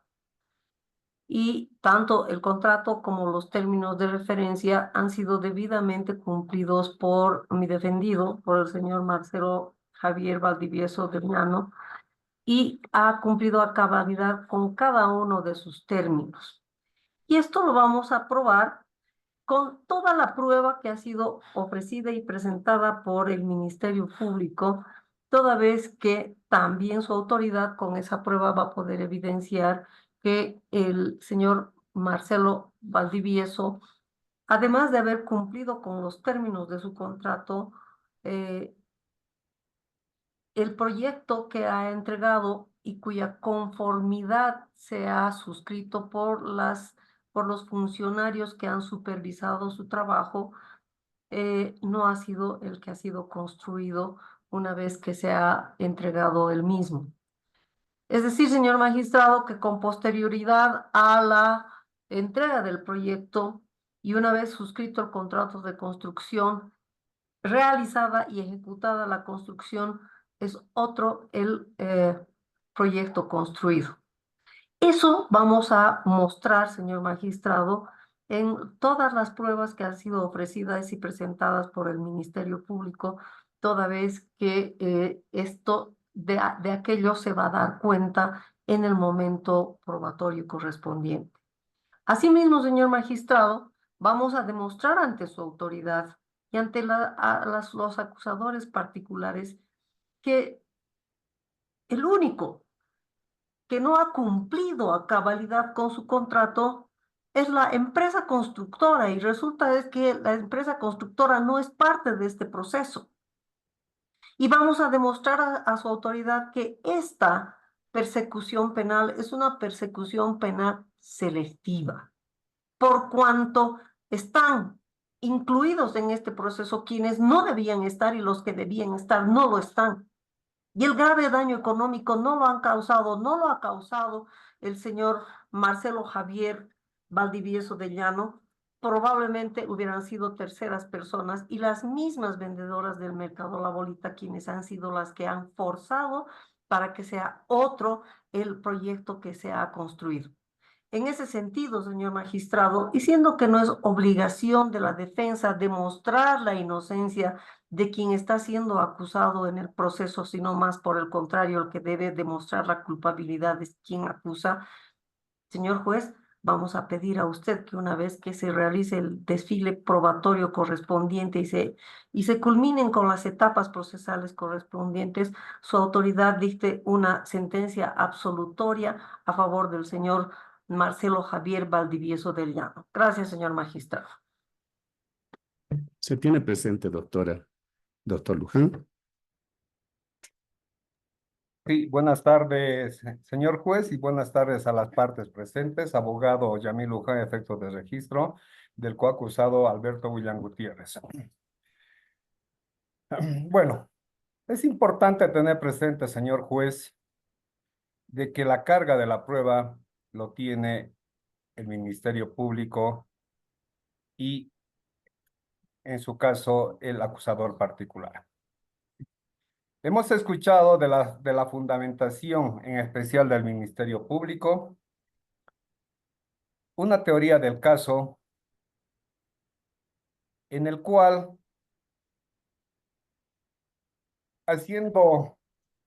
Y tanto el contrato como los términos de referencia han sido debidamente cumplidos por mi defendido, por el señor Marcelo Javier Valdivieso de Llano, y ha cumplido a cabalidad con cada uno de sus términos. Y esto lo vamos a probar con toda la prueba que ha sido ofrecida y presentada por el Ministerio Público, toda vez que también su autoridad con esa prueba va a poder evidenciar que el señor Marcelo Valdivieso, además de haber cumplido con los términos de su contrato, el proyecto que ha entregado y cuya conformidad se ha suscrito por los funcionarios que han supervisado su trabajo, no ha sido el que ha sido construido una vez que se ha entregado el mismo. Es decir, señor magistrado, que con posterioridad a la entrega del proyecto y una vez suscrito el contrato de construcción, realizada y ejecutada la construcción, es otro el proyecto construido. Eso vamos a mostrar, señor magistrado, en todas las pruebas que han sido ofrecidas y presentadas por el Ministerio Público, toda vez que esto de aquello se va a dar cuenta en el momento probatorio correspondiente. Asimismo, señor magistrado, vamos a demostrar ante su autoridad y ante los acusadores particulares que el único que no ha cumplido a cabalidad con su contrato es la empresa constructora, y resulta es que la empresa constructora no es parte de este proceso. Y vamos a demostrar a su autoridad que esta persecución penal es una persecución penal selectiva, por cuanto están incluidos en este proceso quienes no debían estar y los que debían estar no lo están. Y el grave daño económico no lo ha causado el señor Marcelo Javier Valdivieso de Llano. Probablemente hubieran sido terceras personas y las mismas vendedoras del mercado La Bolita quienes han sido las que han forzado para que sea otro el proyecto que se ha construido. En ese sentido, señor magistrado, y siendo que no es obligación de la defensa demostrar la inocencia de quien está siendo acusado en el proceso, sino más por el contrario, el que debe demostrar la culpabilidad es quien acusa, señor juez, vamos a pedir a usted que una vez que se realice el desfile probatorio correspondiente y se culminen con las etapas procesales correspondientes, su autoridad dicte una sentencia absolutoria a favor del señor Marcelo Javier Valdivieso del Llano. Gracias, señor magistrado. Se tiene presente, doctor Luján. Sí, buenas tardes, señor juez, y buenas tardes a las partes presentes. Abogado Yamil Luján, efecto de registro, del coacusado Alberto William Gutiérrez. Bueno, es importante tener presente, señor juez, de que la carga de la prueba lo tiene el Ministerio Público y, en su caso, el acusador particular. Hemos escuchado de la fundamentación, en especial del Ministerio Público, una teoría del caso en el cual, haciendo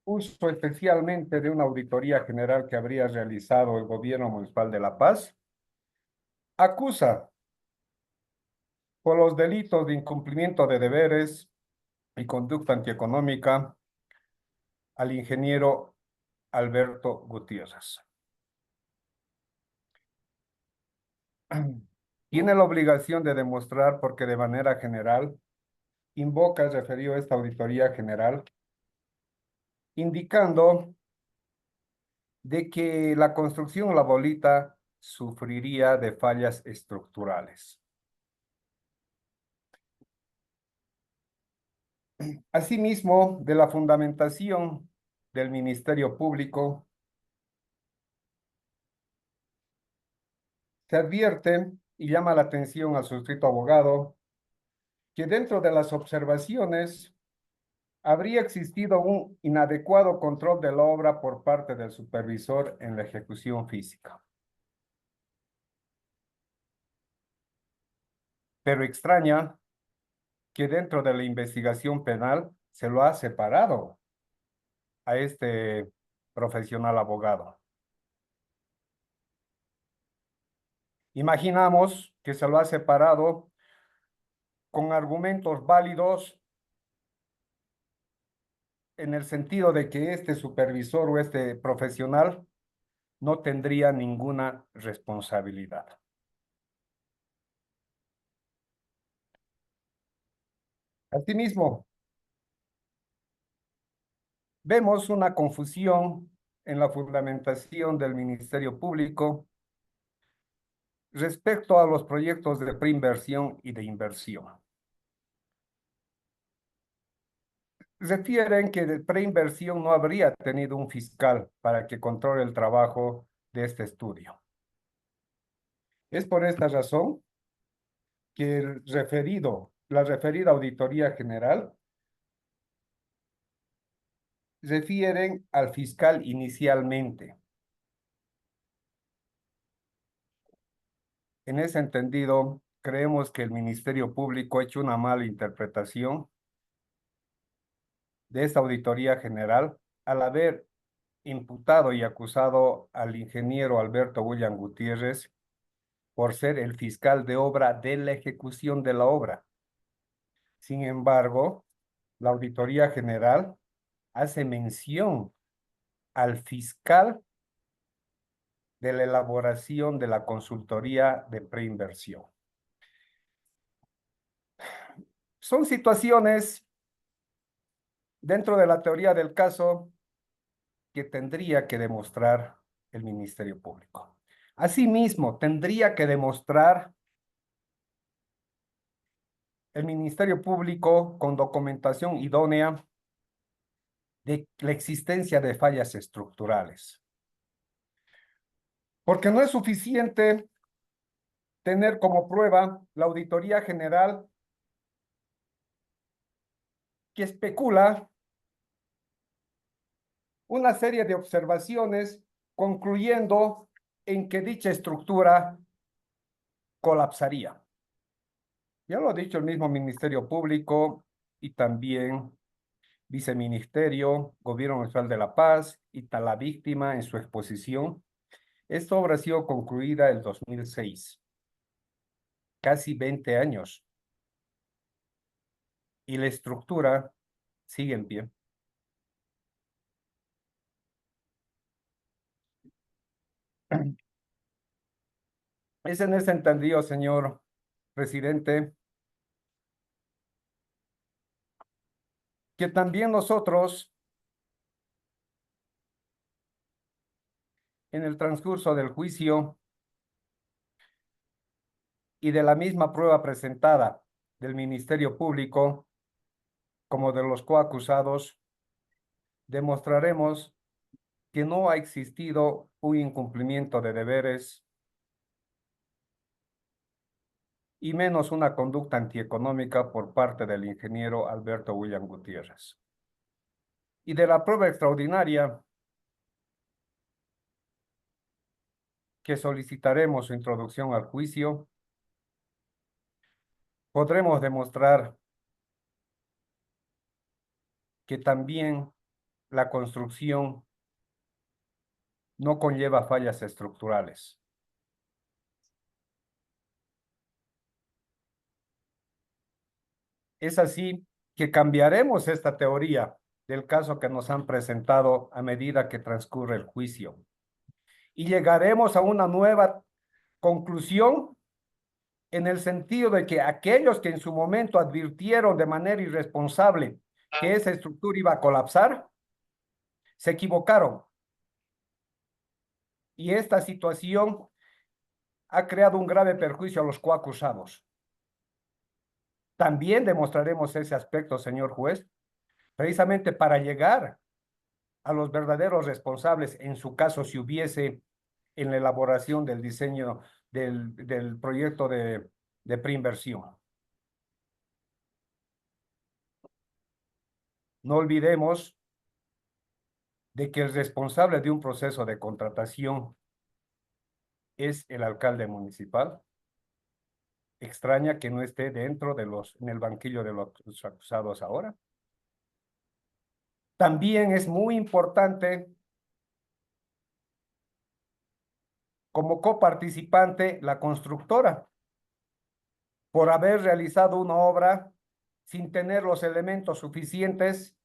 uso especialmente de una auditoría general que habría realizado el Gobierno Municipal de La Paz, acusa por los delitos de incumplimiento de deberes y conducta antieconómica al ingeniero Alberto Gutiérrez. Tiene la obligación de demostrar, porque de manera general invoca el referido a esta auditoría general, indicando de que la construcción La Bolita sufriría de fallas estructurales. Asimismo, de la fundamentación del Ministerio Público, se advierte y llama la atención al suscrito abogado que dentro de las observaciones habría existido un inadecuado control de la obra por parte del supervisor en la ejecución física. Pero extraña que dentro de la investigación penal se lo ha separado a este profesional abogado. Imaginamos que se lo ha separado con argumentos válidos en el sentido de que este supervisor o este profesional no tendría ninguna responsabilidad. Asimismo, vemos una confusión en la fundamentación del Ministerio Público respecto a los proyectos de preinversión y de inversión. Refieren que de preinversión no habría tenido un fiscal para que controle el trabajo de este estudio. Es por esta razón que la referida auditoría general refieren al fiscal inicialmente. En ese entendido, creemos que el Ministerio Público ha hecho una mala interpretación de esta auditoría general al haber imputado y acusado al ingeniero Alberto William Gutiérrez por ser el fiscal de obra de la ejecución de la obra. Sin embargo, la auditoría general hace mención al fiscal de la elaboración de la consultoría de preinversión. Son situaciones dentro de la teoría del caso que tendría que demostrar el Ministerio Público. Asimismo, tendría que demostrar el Ministerio Público con documentación idónea de la existencia de fallas estructurales. Porque no es suficiente tener como prueba la auditoría general que especula una serie de observaciones concluyendo en que dicha estructura colapsaría. Ya lo ha dicho el mismo Ministerio Público y también Viceministerio, Gobierno Nacional de la Paz y la víctima en su exposición. Esta obra ha sido concluida en 2006, casi 20 años, y la estructura sigue en pie. Es en ese entendido, señor presidente, que también nosotros, en el transcurso del juicio y de la misma prueba presentada del Ministerio Público como de los coacusados, demostraremos que no ha existido un incumplimiento de deberes y menos una conducta antieconómica por parte del ingeniero Alberto William Gutiérrez. Y de la prueba extraordinaria que solicitaremos su introducción al juicio, podremos demostrar que también la construcción no conlleva fallas estructurales. Es así que cambiaremos esta teoría del caso que nos han presentado a medida que transcurre el juicio. Y llegaremos a una nueva conclusión en el sentido de que aquellos que en su momento advirtieron de manera irresponsable que esa estructura iba a colapsar, se equivocaron. Y esta situación ha creado un grave perjuicio a los coacusados. También demostraremos ese aspecto, señor juez, precisamente para llegar a los verdaderos responsables, en su caso, si hubiese en la elaboración del diseño del proyecto de preinversión. No olvidemos de que el responsable de un proceso de contratación es el alcalde municipal. Extraña que no esté dentro de en el banquillo de los acusados ahora. También es muy importante como coparticipante la constructora por haber realizado una obra sin tener los elementos suficientes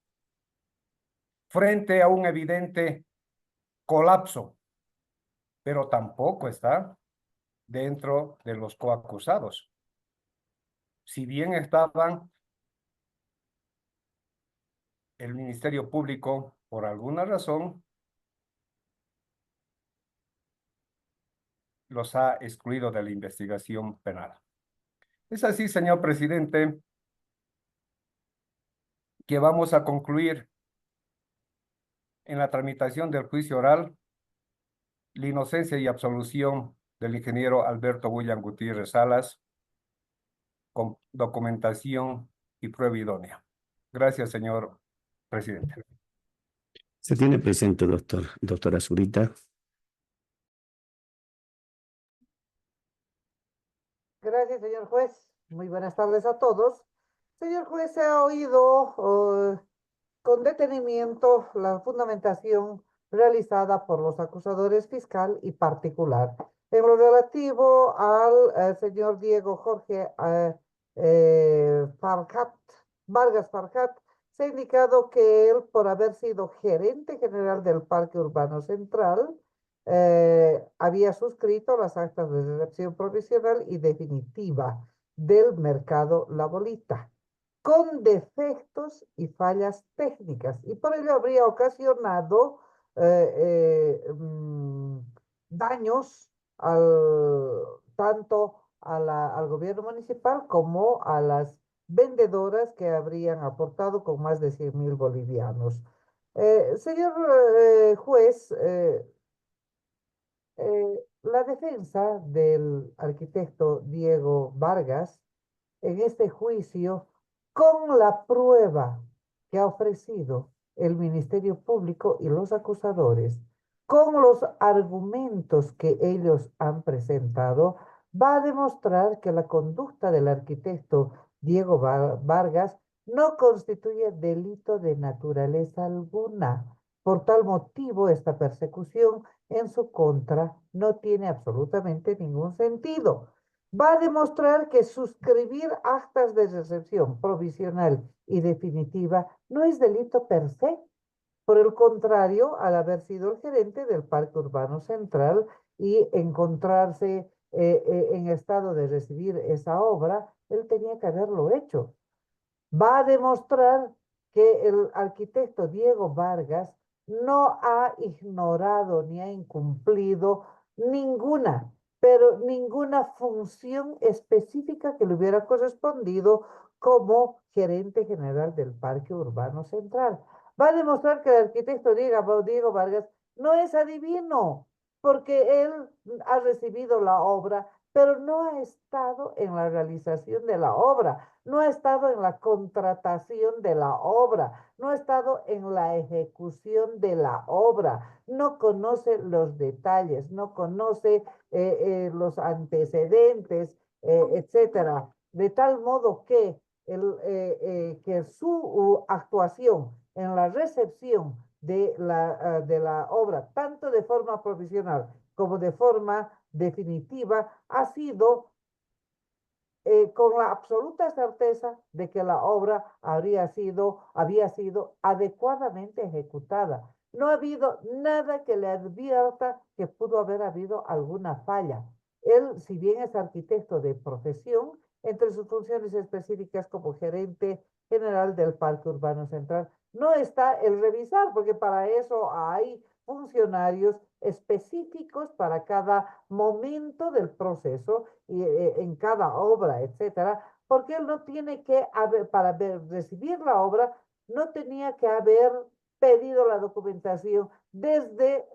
frente a un evidente colapso, pero tampoco está dentro de los coacusados. Si bien estaban, el Ministerio Público, por alguna razón, los ha excluido de la investigación penal. Es así, señor presidente, que vamos a concluir en la tramitación del juicio oral la inocencia y absolución del ingeniero Alberto William Gutiérrez Salas con documentación y prueba idónea. Gracias, señor presidente. Se tiene presente, doctora Zurita. gracias, señor juez. Muy buenas tardes a todos. Señor juez, se ha oído con detenimiento la fundamentación realizada por los acusadores fiscal y particular. En lo relativo al señor Diego Jorge Vargas Farhat, se ha indicado que él, por haber sido gerente general del Parque Urbano Central, había suscrito las actas de recepción provisional y definitiva del mercado La Bolita, con defectos y fallas técnicas, y por ello habría ocasionado daños tanto al gobierno municipal como a las vendedoras que habrían aportado con más de 100.000 bolivianos. Señor juez, la defensa del arquitecto Diego Vargas en este juicio, con la prueba que ha ofrecido el Ministerio Público y los acusadores, con los argumentos que ellos han presentado, va a demostrar que la conducta del arquitecto Diego Vargas no constituye delito de naturaleza alguna. Por tal motivo, esta persecución en su contra no tiene absolutamente ningún sentido. Va a demostrar que suscribir actas de recepción provisional y definitiva no es delito per se. Por el contrario, al haber sido el gerente del Parque Urbano Central y encontrarse en estado de recibir esa obra, él tenía que haberlo hecho. Va a demostrar que el arquitecto Diego Vargas no ha ignorado ni ha incumplido ninguna, pero ninguna función específica que le hubiera correspondido como gerente general del Parque Urbano Central. Va a demostrar que el arquitecto Diego Vargas no es adivino, porque él ha recibido la obra, pero no ha estado en la realización de la obra, no ha estado en la contratación de la obra, no ha estado en la ejecución de la obra, no conoce los detalles, no conoce los antecedentes, etcétera. De tal modo que, que su actuación en la recepción de la obra, tanto de forma provisional como de forma definitiva, ha sido con la absoluta certeza de que la obra había sido adecuadamente ejecutada. No ha habido nada que le advierta que pudo haber habido alguna falla. Él, si bien es arquitecto de profesión, entre sus funciones específicas como gerente general del Parque Urbano Central, no está el revisar, porque para eso hay funcionarios específicos para cada momento del proceso y en cada obra, etcétera, porque él no tiene que haber, para recibir la obra, no tenía que haber pedido la documentación desde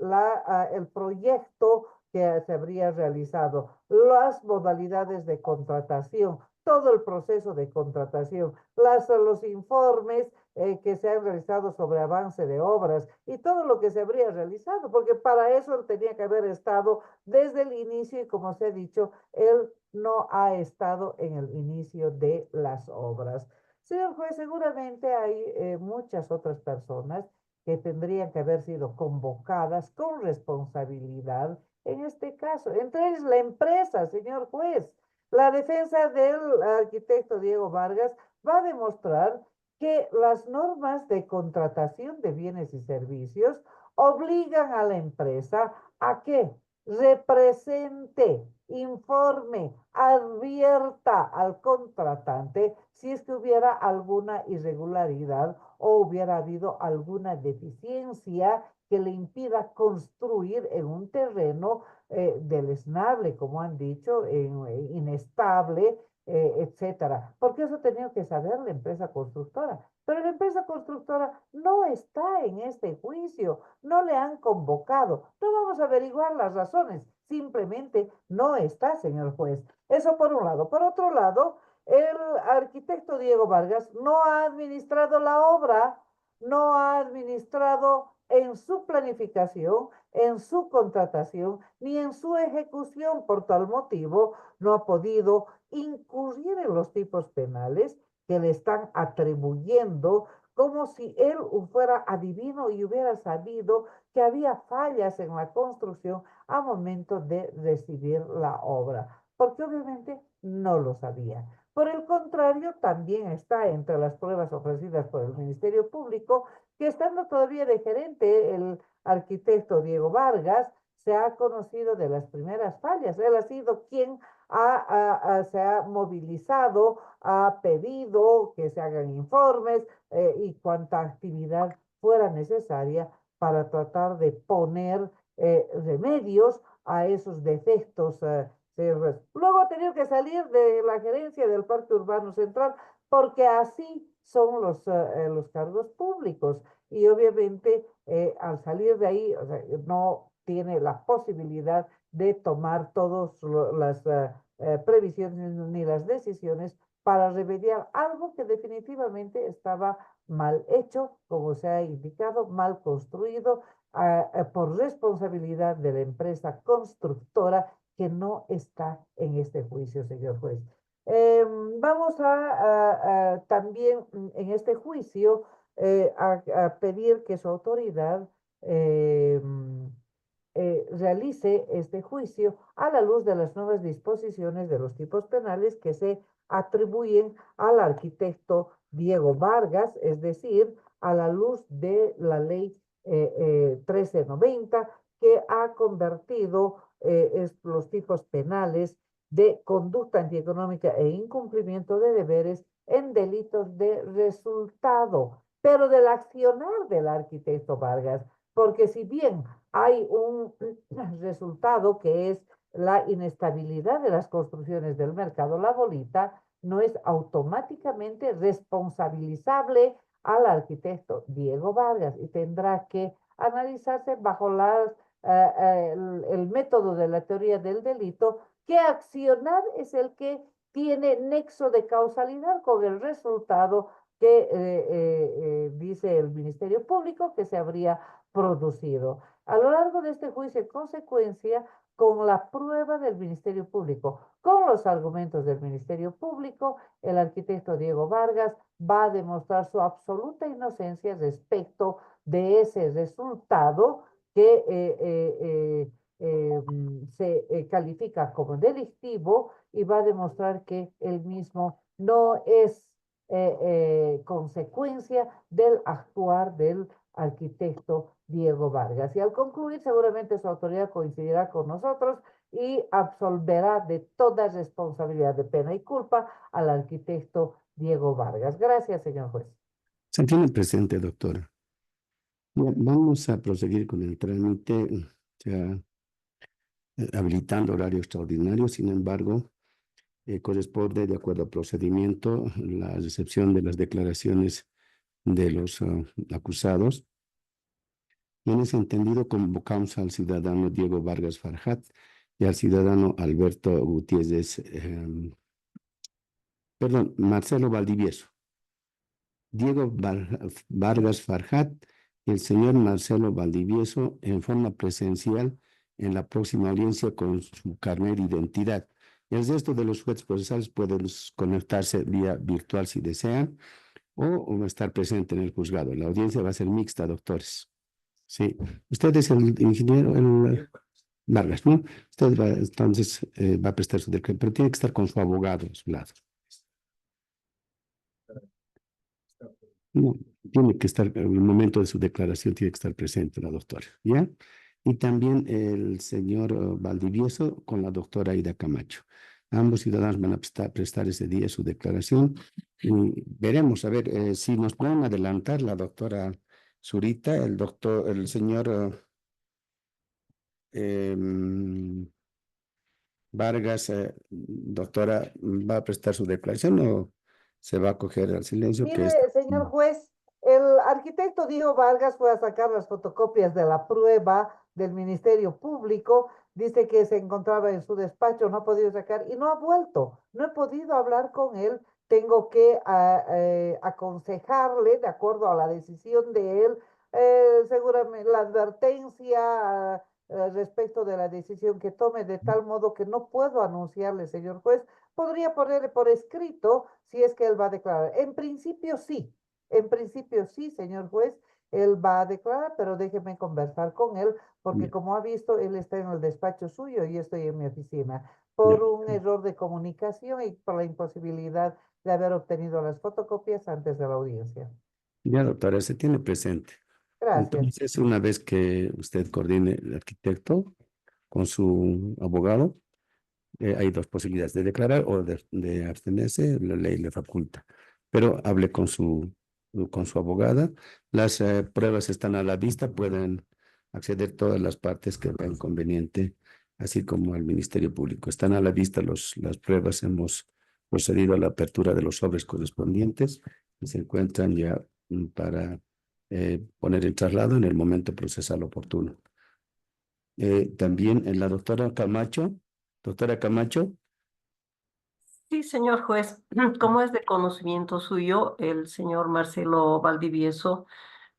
el proyecto que se habría realizado, las modalidades de contratación, todo el proceso de contratación, los informes que se han realizado sobre avance de obras y todo lo que se habría realizado, porque para eso él tenía que haber estado desde el inicio y como se ha dicho, él no ha estado en el inicio de las obras. Señor juez, seguramente hay muchas otras personas que tendrían que haber sido convocadas con responsabilidad en este caso, entre ellos la empresa, señor juez. La defensa del arquitecto Diego Vargas va a demostrar que las normas de contratación de bienes y servicios obligan a la empresa a que represente, informe, advierta al contratante si es que hubiera alguna irregularidad o hubiera habido alguna deficiencia que le impida construir en un terreno deleznable, como han dicho, inestable, etcétera. Porque eso tenía que saber la empresa constructora. Pero la empresa constructora no está en este juicio, no le han convocado. No vamos a averiguar las razones, simplemente no está, señor juez. Eso por un lado. Por otro lado, el arquitecto Diego Vargas no ha administrado la obra, no ha administrado en su planificación en su contratación ni en su ejecución. Por tal motivo, no ha podido incurrir en los tipos penales que le están atribuyendo, como si él fuera adivino y hubiera sabido que había fallas en la construcción a momento de recibir la obra, porque obviamente no lo sabía. Por el contrario, también está entre las pruebas ofrecidas por el Ministerio Público que, estando todavía de gerente el arquitecto Diego Vargas, se ha conocido de las primeras fallas. Él ha sido quien se ha movilizado, ha pedido que se hagan informes y cuanta actividad fuera necesaria para tratar de poner remedios a esos defectos. Luego ha tenido que salir de la gerencia del Parque Urbano Central porque así son los cargos públicos y obviamente al salir de ahí, o sea, no tiene la posibilidad de tomar todas las previsiones ni las decisiones para remediar algo que definitivamente estaba mal hecho, como se ha indicado, mal construido, por responsabilidad de la empresa constructora que no está en este juicio, señor juez. Vamos a también en este juicio a pedir que su autoridad realice este juicio a la luz de las nuevas disposiciones de los tipos penales que se atribuyen al arquitecto Diego Vargas, es decir, a la luz de la ley 1390, que ha convertido los tipos penales de conducta antieconómica e incumplimiento de deberes en delitos de resultado, pero del accionar del arquitecto Vargas, porque si bien hay un resultado que es la inestabilidad de las construcciones del mercado, la bolita no es automáticamente responsabilizable al arquitecto Diego Vargas y tendrá que analizarse bajo el método de la teoría del delito, qué accionar es el que tiene nexo de causalidad con el resultado que dice el Ministerio Público que se habría producido. A lo largo de este juicio, en consecuencia, con la prueba del Ministerio Público, con los argumentos del Ministerio Público, el arquitecto Diego Vargas va a demostrar su absoluta inocencia respecto de ese resultado que se califica como delictivo y va a demostrar que el mismo no es consecuencia del actuar del arquitecto Diego Vargas. Y al concluir, seguramente su autoridad coincidirá con nosotros y absolverá de toda responsabilidad de pena y culpa al arquitecto Diego Vargas. Gracias, señor juez. Se tiene presente, doctora. Bien, vamos a proseguir con el trámite, ya habilitando horario extraordinario. Sin embargo, corresponde, de acuerdo al procedimiento, la recepción de las declaraciones de los acusados. Y en ese entendido, convocamos al ciudadano Diego Vargas Farhat y al ciudadano Alberto Gutiérrez, Marcelo Valdivieso. Diego Vargas Farhat y el señor Marcelo Valdivieso en forma presencial en la próxima audiencia con su carnet de identidad. El resto de los jueces procesales pueden conectarse vía virtual si desean o estar presente en el juzgado. La audiencia va a ser mixta, doctores. Sí, usted es el ingeniero Vargas, ¿no? Usted va, entonces va a prestar su declaración, pero tiene que estar con su abogado a su lado. No, tiene que estar, en el momento de su declaración tiene que estar presente la doctora, ¿ya? Y también el señor Valdivieso con la doctora Aida Camacho. Ambos ciudadanos van a prestar ese día su declaración y veremos, a ver, si nos pueden adelantar la doctora Zurita, el señor Vargas, doctora, ¿va a prestar su declaración o se va a acoger al silencio? Mire, señor juez, el arquitecto Diego Vargas fue a sacar las fotocopias de la prueba del Ministerio Público, dice que se encontraba en su despacho, no ha podido sacar y no ha vuelto, no he podido hablar con él, tengo que aconsejarle, de acuerdo a la decisión de él, seguramente la advertencia respecto de la decisión que tome, de tal modo que no puedo anunciarle, señor juez. Podría ponerle por escrito si es que él va a declarar. En principio sí, señor juez, él va a declarar, pero déjeme conversar con él, porque Ya, como ha visto, él está en el despacho suyo y yo estoy en mi oficina. ya. Por un error de comunicación y por la imposibilidad de haber obtenido las fotocopias antes de la audiencia. Ya, doctora, se tiene presente. Gracias. Entonces, una vez que usted coordine el arquitecto con su abogado, hay dos posibilidades, de declarar o de abstenerse, la ley le faculta. Pero hable con su abogada, las pruebas están a la vista, pueden acceder todas las partes que vean conveniente, así como el Ministerio Público. Están a la vista las pruebas, hemos procedido a la apertura de los sobres correspondientes y se encuentran ya para poner el traslado en el momento procesal oportuno. También la doctora Camacho, Sí, señor juez, como es de conocimiento suyo, el señor Marcelo Valdivieso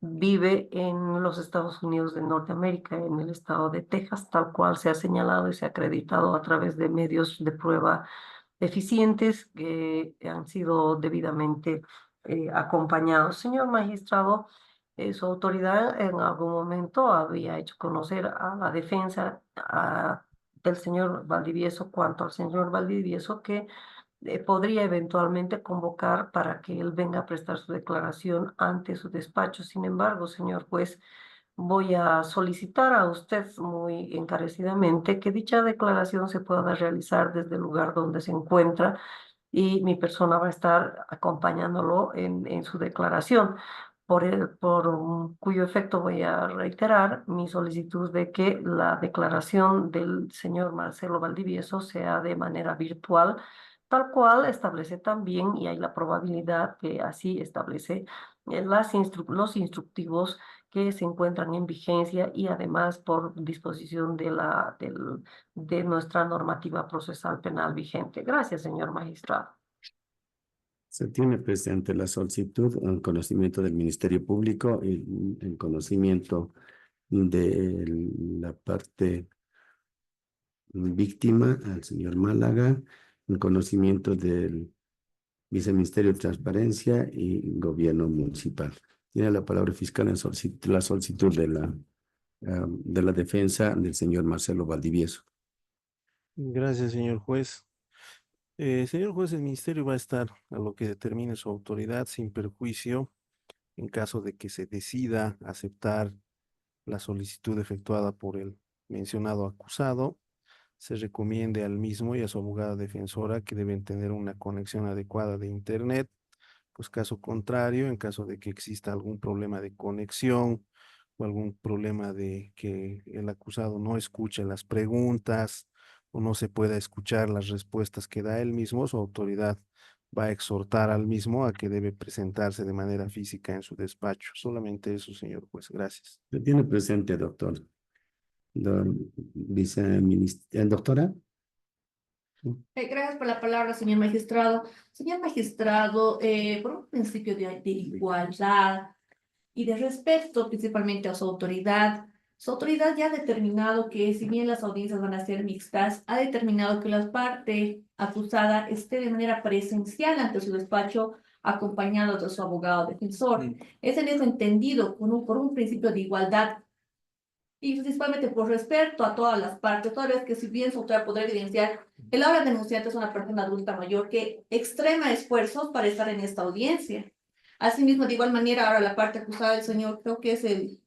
vive en los Estados Unidos de Norteamérica, en el estado de Texas, tal cual se ha señalado y se ha acreditado a través de medios de prueba eficientes que han sido debidamente acompañados. Señor magistrado, su autoridad en algún momento había hecho conocer a la defensa del señor Valdivieso, cuanto al señor Valdivieso, que podría eventualmente convocar para que él venga a prestar su declaración ante su despacho. Sin embargo, señor juez, voy a solicitar a usted muy encarecidamente que dicha declaración se pueda realizar desde el lugar donde se encuentra y mi persona va a estar acompañándolo en su declaración. Cuyo efecto voy a reiterar mi solicitud de que la declaración del señor Marcelo Valdivieso sea de manera virtual, tal cual establece también, y hay la probabilidad que así establece los instructivos que se encuentran en vigencia y además por disposición de nuestra normativa procesal penal vigente. Gracias, señor magistrado. se tiene presente la solicitud en conocimiento del Ministerio Público y en conocimiento de la parte víctima, al señor Málaga, en conocimiento del Viceministerio de Transparencia y Gobierno Municipal. Tiene la palabra fiscal en la solicitud de la defensa del señor Marcelo Valdivieso. Gracias, señor juez. Señor juez, el ministerio va a estar a lo que determine su autoridad sin perjuicio en caso de que se decida aceptar la solicitud efectuada por el mencionado acusado. Se recomiende al mismo y a su abogada defensora que deben tener una conexión adecuada de internet, pues caso contrario, en caso de que exista algún problema de conexión o algún problema de que el acusado no escuche las preguntas o no se pueda escuchar las respuestas que da él mismo, su autoridad va a exhortar al mismo a que debe presentarse de manera física en su despacho. Solamente eso, señor juez. Gracias. Se tiene presente, doctor. Doctora. Gracias por la palabra, señor magistrado. Señor magistrado, por un principio de igualdad y de respeto principalmente a su autoridad ya ha determinado que si bien las audiencias van a ser mixtas, ha determinado que la parte acusada esté de manera presencial ante su despacho acompañado de su abogado defensor. Es en ese entendido, por un principio de igualdad y principalmente por respeto a todas las partes, toda vez que si bien su autoridad podrá evidenciar, el ahora denunciante es una persona adulta mayor que extrema esfuerzos para estar en esta audiencia. Asimismo, de igual manera, ahora la parte acusada del señor, creo que es el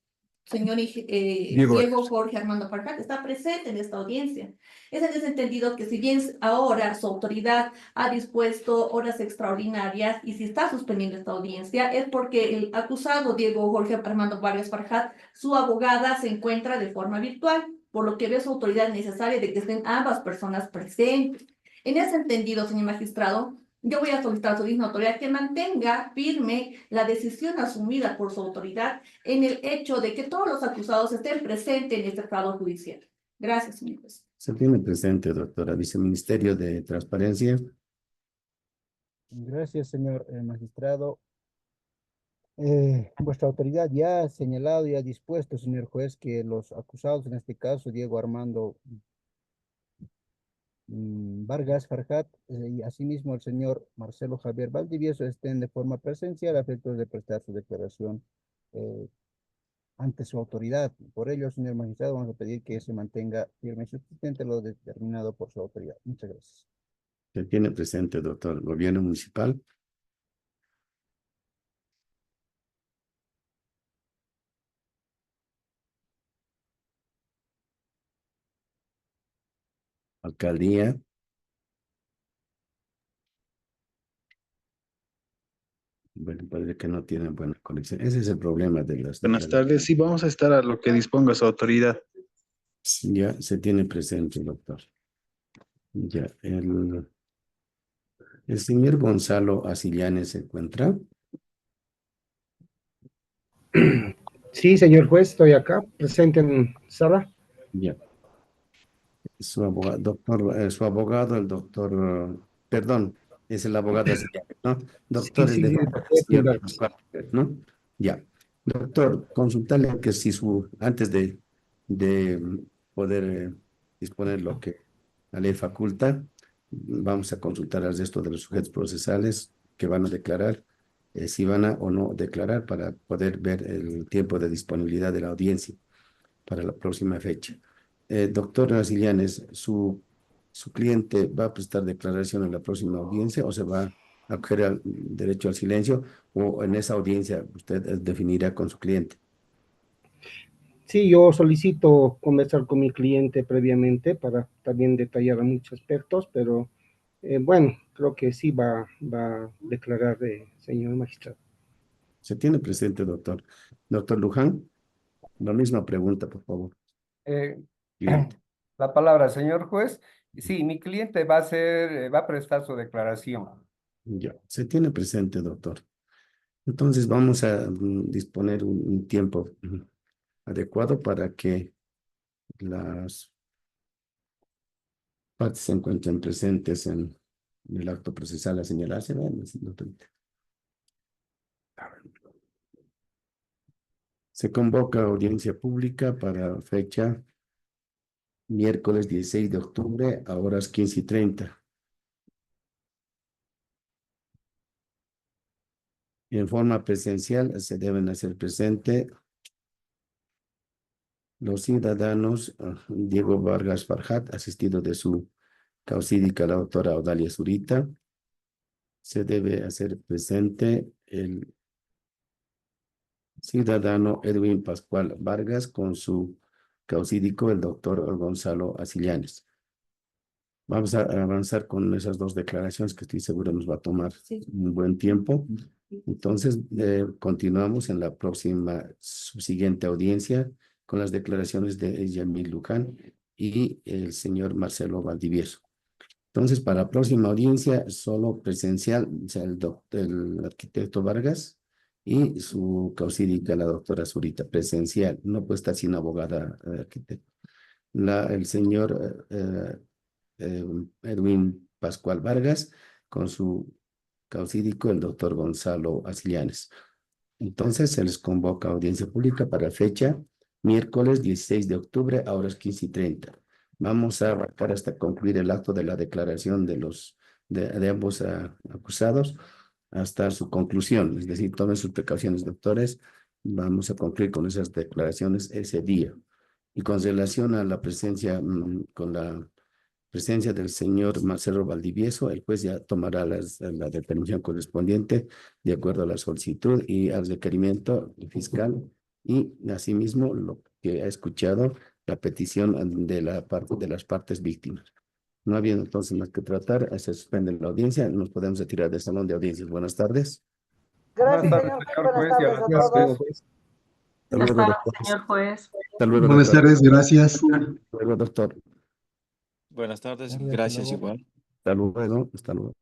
señor Diego Jorge Armando Farfán, está presente en esta audiencia. Es en ese entendido que si bien ahora su autoridad ha dispuesto horas extraordinarias y si está suspendiendo esta audiencia, es porque el acusado Diego Jorge Armando Vargas Farjat, su abogada, se encuentra de forma virtual, por lo que ve su autoridad necesaria de que estén ambas personas presentes. En ese entendido, señor magistrado, yo voy a solicitar a su misma autoridad que mantenga firme la decisión asumida por su autoridad en el hecho de que todos los acusados estén presentes en este estado judicial. Gracias, señor juez. Se tiene presente, doctora. Viceministerio de Transparencia. Gracias, señor magistrado. Vuestra autoridad ya ha señalado y ha dispuesto, señor juez, que los acusados, en este caso, Diego Armando Vargas Farhat y asimismo el señor Marcelo Javier Valdivieso, estén de forma presencial a efectos de prestar su declaración eh, ante su autoridad. Por ello, señor magistrado, vamos a pedir que se mantenga firme y subsistente lo determinado por su autoridad. Muchas gracias. Se tiene presente, doctor. Gobierno municipal. Alcaldía. Bueno, parece que no tienen buena conexión. Ese es el problema de las... Buenas tardes. Sí, vamos a estar a lo que disponga su autoridad. Ya se tiene presente, doctor. Ya, el señor Gonzalo Asillanes se encuentra. Sí, señor juez, estoy acá, presente en sala. Ya. Su abogado, doctor, su abogado, el doctor, perdón, es el abogado Asillanes, ¿no? Doctor, Sí, el de doctor señor Vargas. Pascual, ¿no? Ya. Doctor, consultarle que si antes de poder disponer lo que la ley faculta, vamos a consultar al resto de los sujetos procesales que van a declarar, si van a o no declarar para poder ver el tiempo de disponibilidad de la audiencia para la próxima fecha. Doctor Asillanes, ¿su cliente va a prestar declaración en la próxima audiencia o se va a acoger al derecho al silencio o en esa audiencia usted definirá con su cliente? Sí, yo solicito conversar con mi cliente previamente para también detallar a muchos aspectos, pero bueno, creo que sí va a declarar, señor magistrado. Se tiene presente, doctor. Doctor Luján, la misma pregunta, por favor. Eh, Cliente. la palabra, señor juez. Sí, mi cliente va a prestar su declaración. Ya, se tiene presente, doctor. Entonces vamos a disponer un tiempo adecuado para que las partes se encuentren presentes en el acto procesal a señalarse. Se convoca audiencia pública para fecha miércoles 16 de octubre a horas 15:30. En forma presencial se deben hacer presente los ciudadanos Diego Vargas Farhat, asistido de su causídica la doctora Odalia Zurita. Se debe hacer presente el ciudadano Edwin Pascual Vargas con su causídico, el doctor Gonzalo Asillanes. Vamos a avanzar con esas dos declaraciones que estoy seguro nos va a tomar un buen tiempo. Entonces, continuamos en la próxima subsiguiente audiencia con las declaraciones de Yamil Luján y el señor Marcelo Valdivieso. Entonces, para la próxima audiencia, solo presencial, o sea, el arquitecto Vargas y su causídica, la doctora Zurita, presencial, no puede estar sin abogada arquitecto. El señor Edwin Pascual Vargas con su causídico, el doctor Gonzalo Asillanes. Entonces, se les convoca a audiencia pública para fecha miércoles 16 de octubre a horas 15:30. Vamos a abarcar hasta concluir el acto de la declaración de ambos acusados hasta su conclusión. Es decir, tomen sus precauciones, doctores. Vamos a concluir con esas declaraciones ese día. Y con relación a la presencia, con la presencia del señor Marcelo Valdivieso, el juez ya tomará la determinación correspondiente de acuerdo a la solicitud y al requerimiento fiscal y asimismo lo que ha escuchado la petición de las partes víctimas. No habiendo entonces más que tratar, se suspende la audiencia, nos podemos retirar del salón de audiencias. Buenas tardes. Gracias, Buenas tardes, señor juez. señor Buenas juez. tardes a Gracias, todos. juez. Hasta Ya luego, está, doctor. señor juez. Hasta luego, Buenas doctor. tardes, gracias. Hasta luego, doctor. Buenas tardes, Hasta gracias luego. igual. Hasta luego. Hasta luego.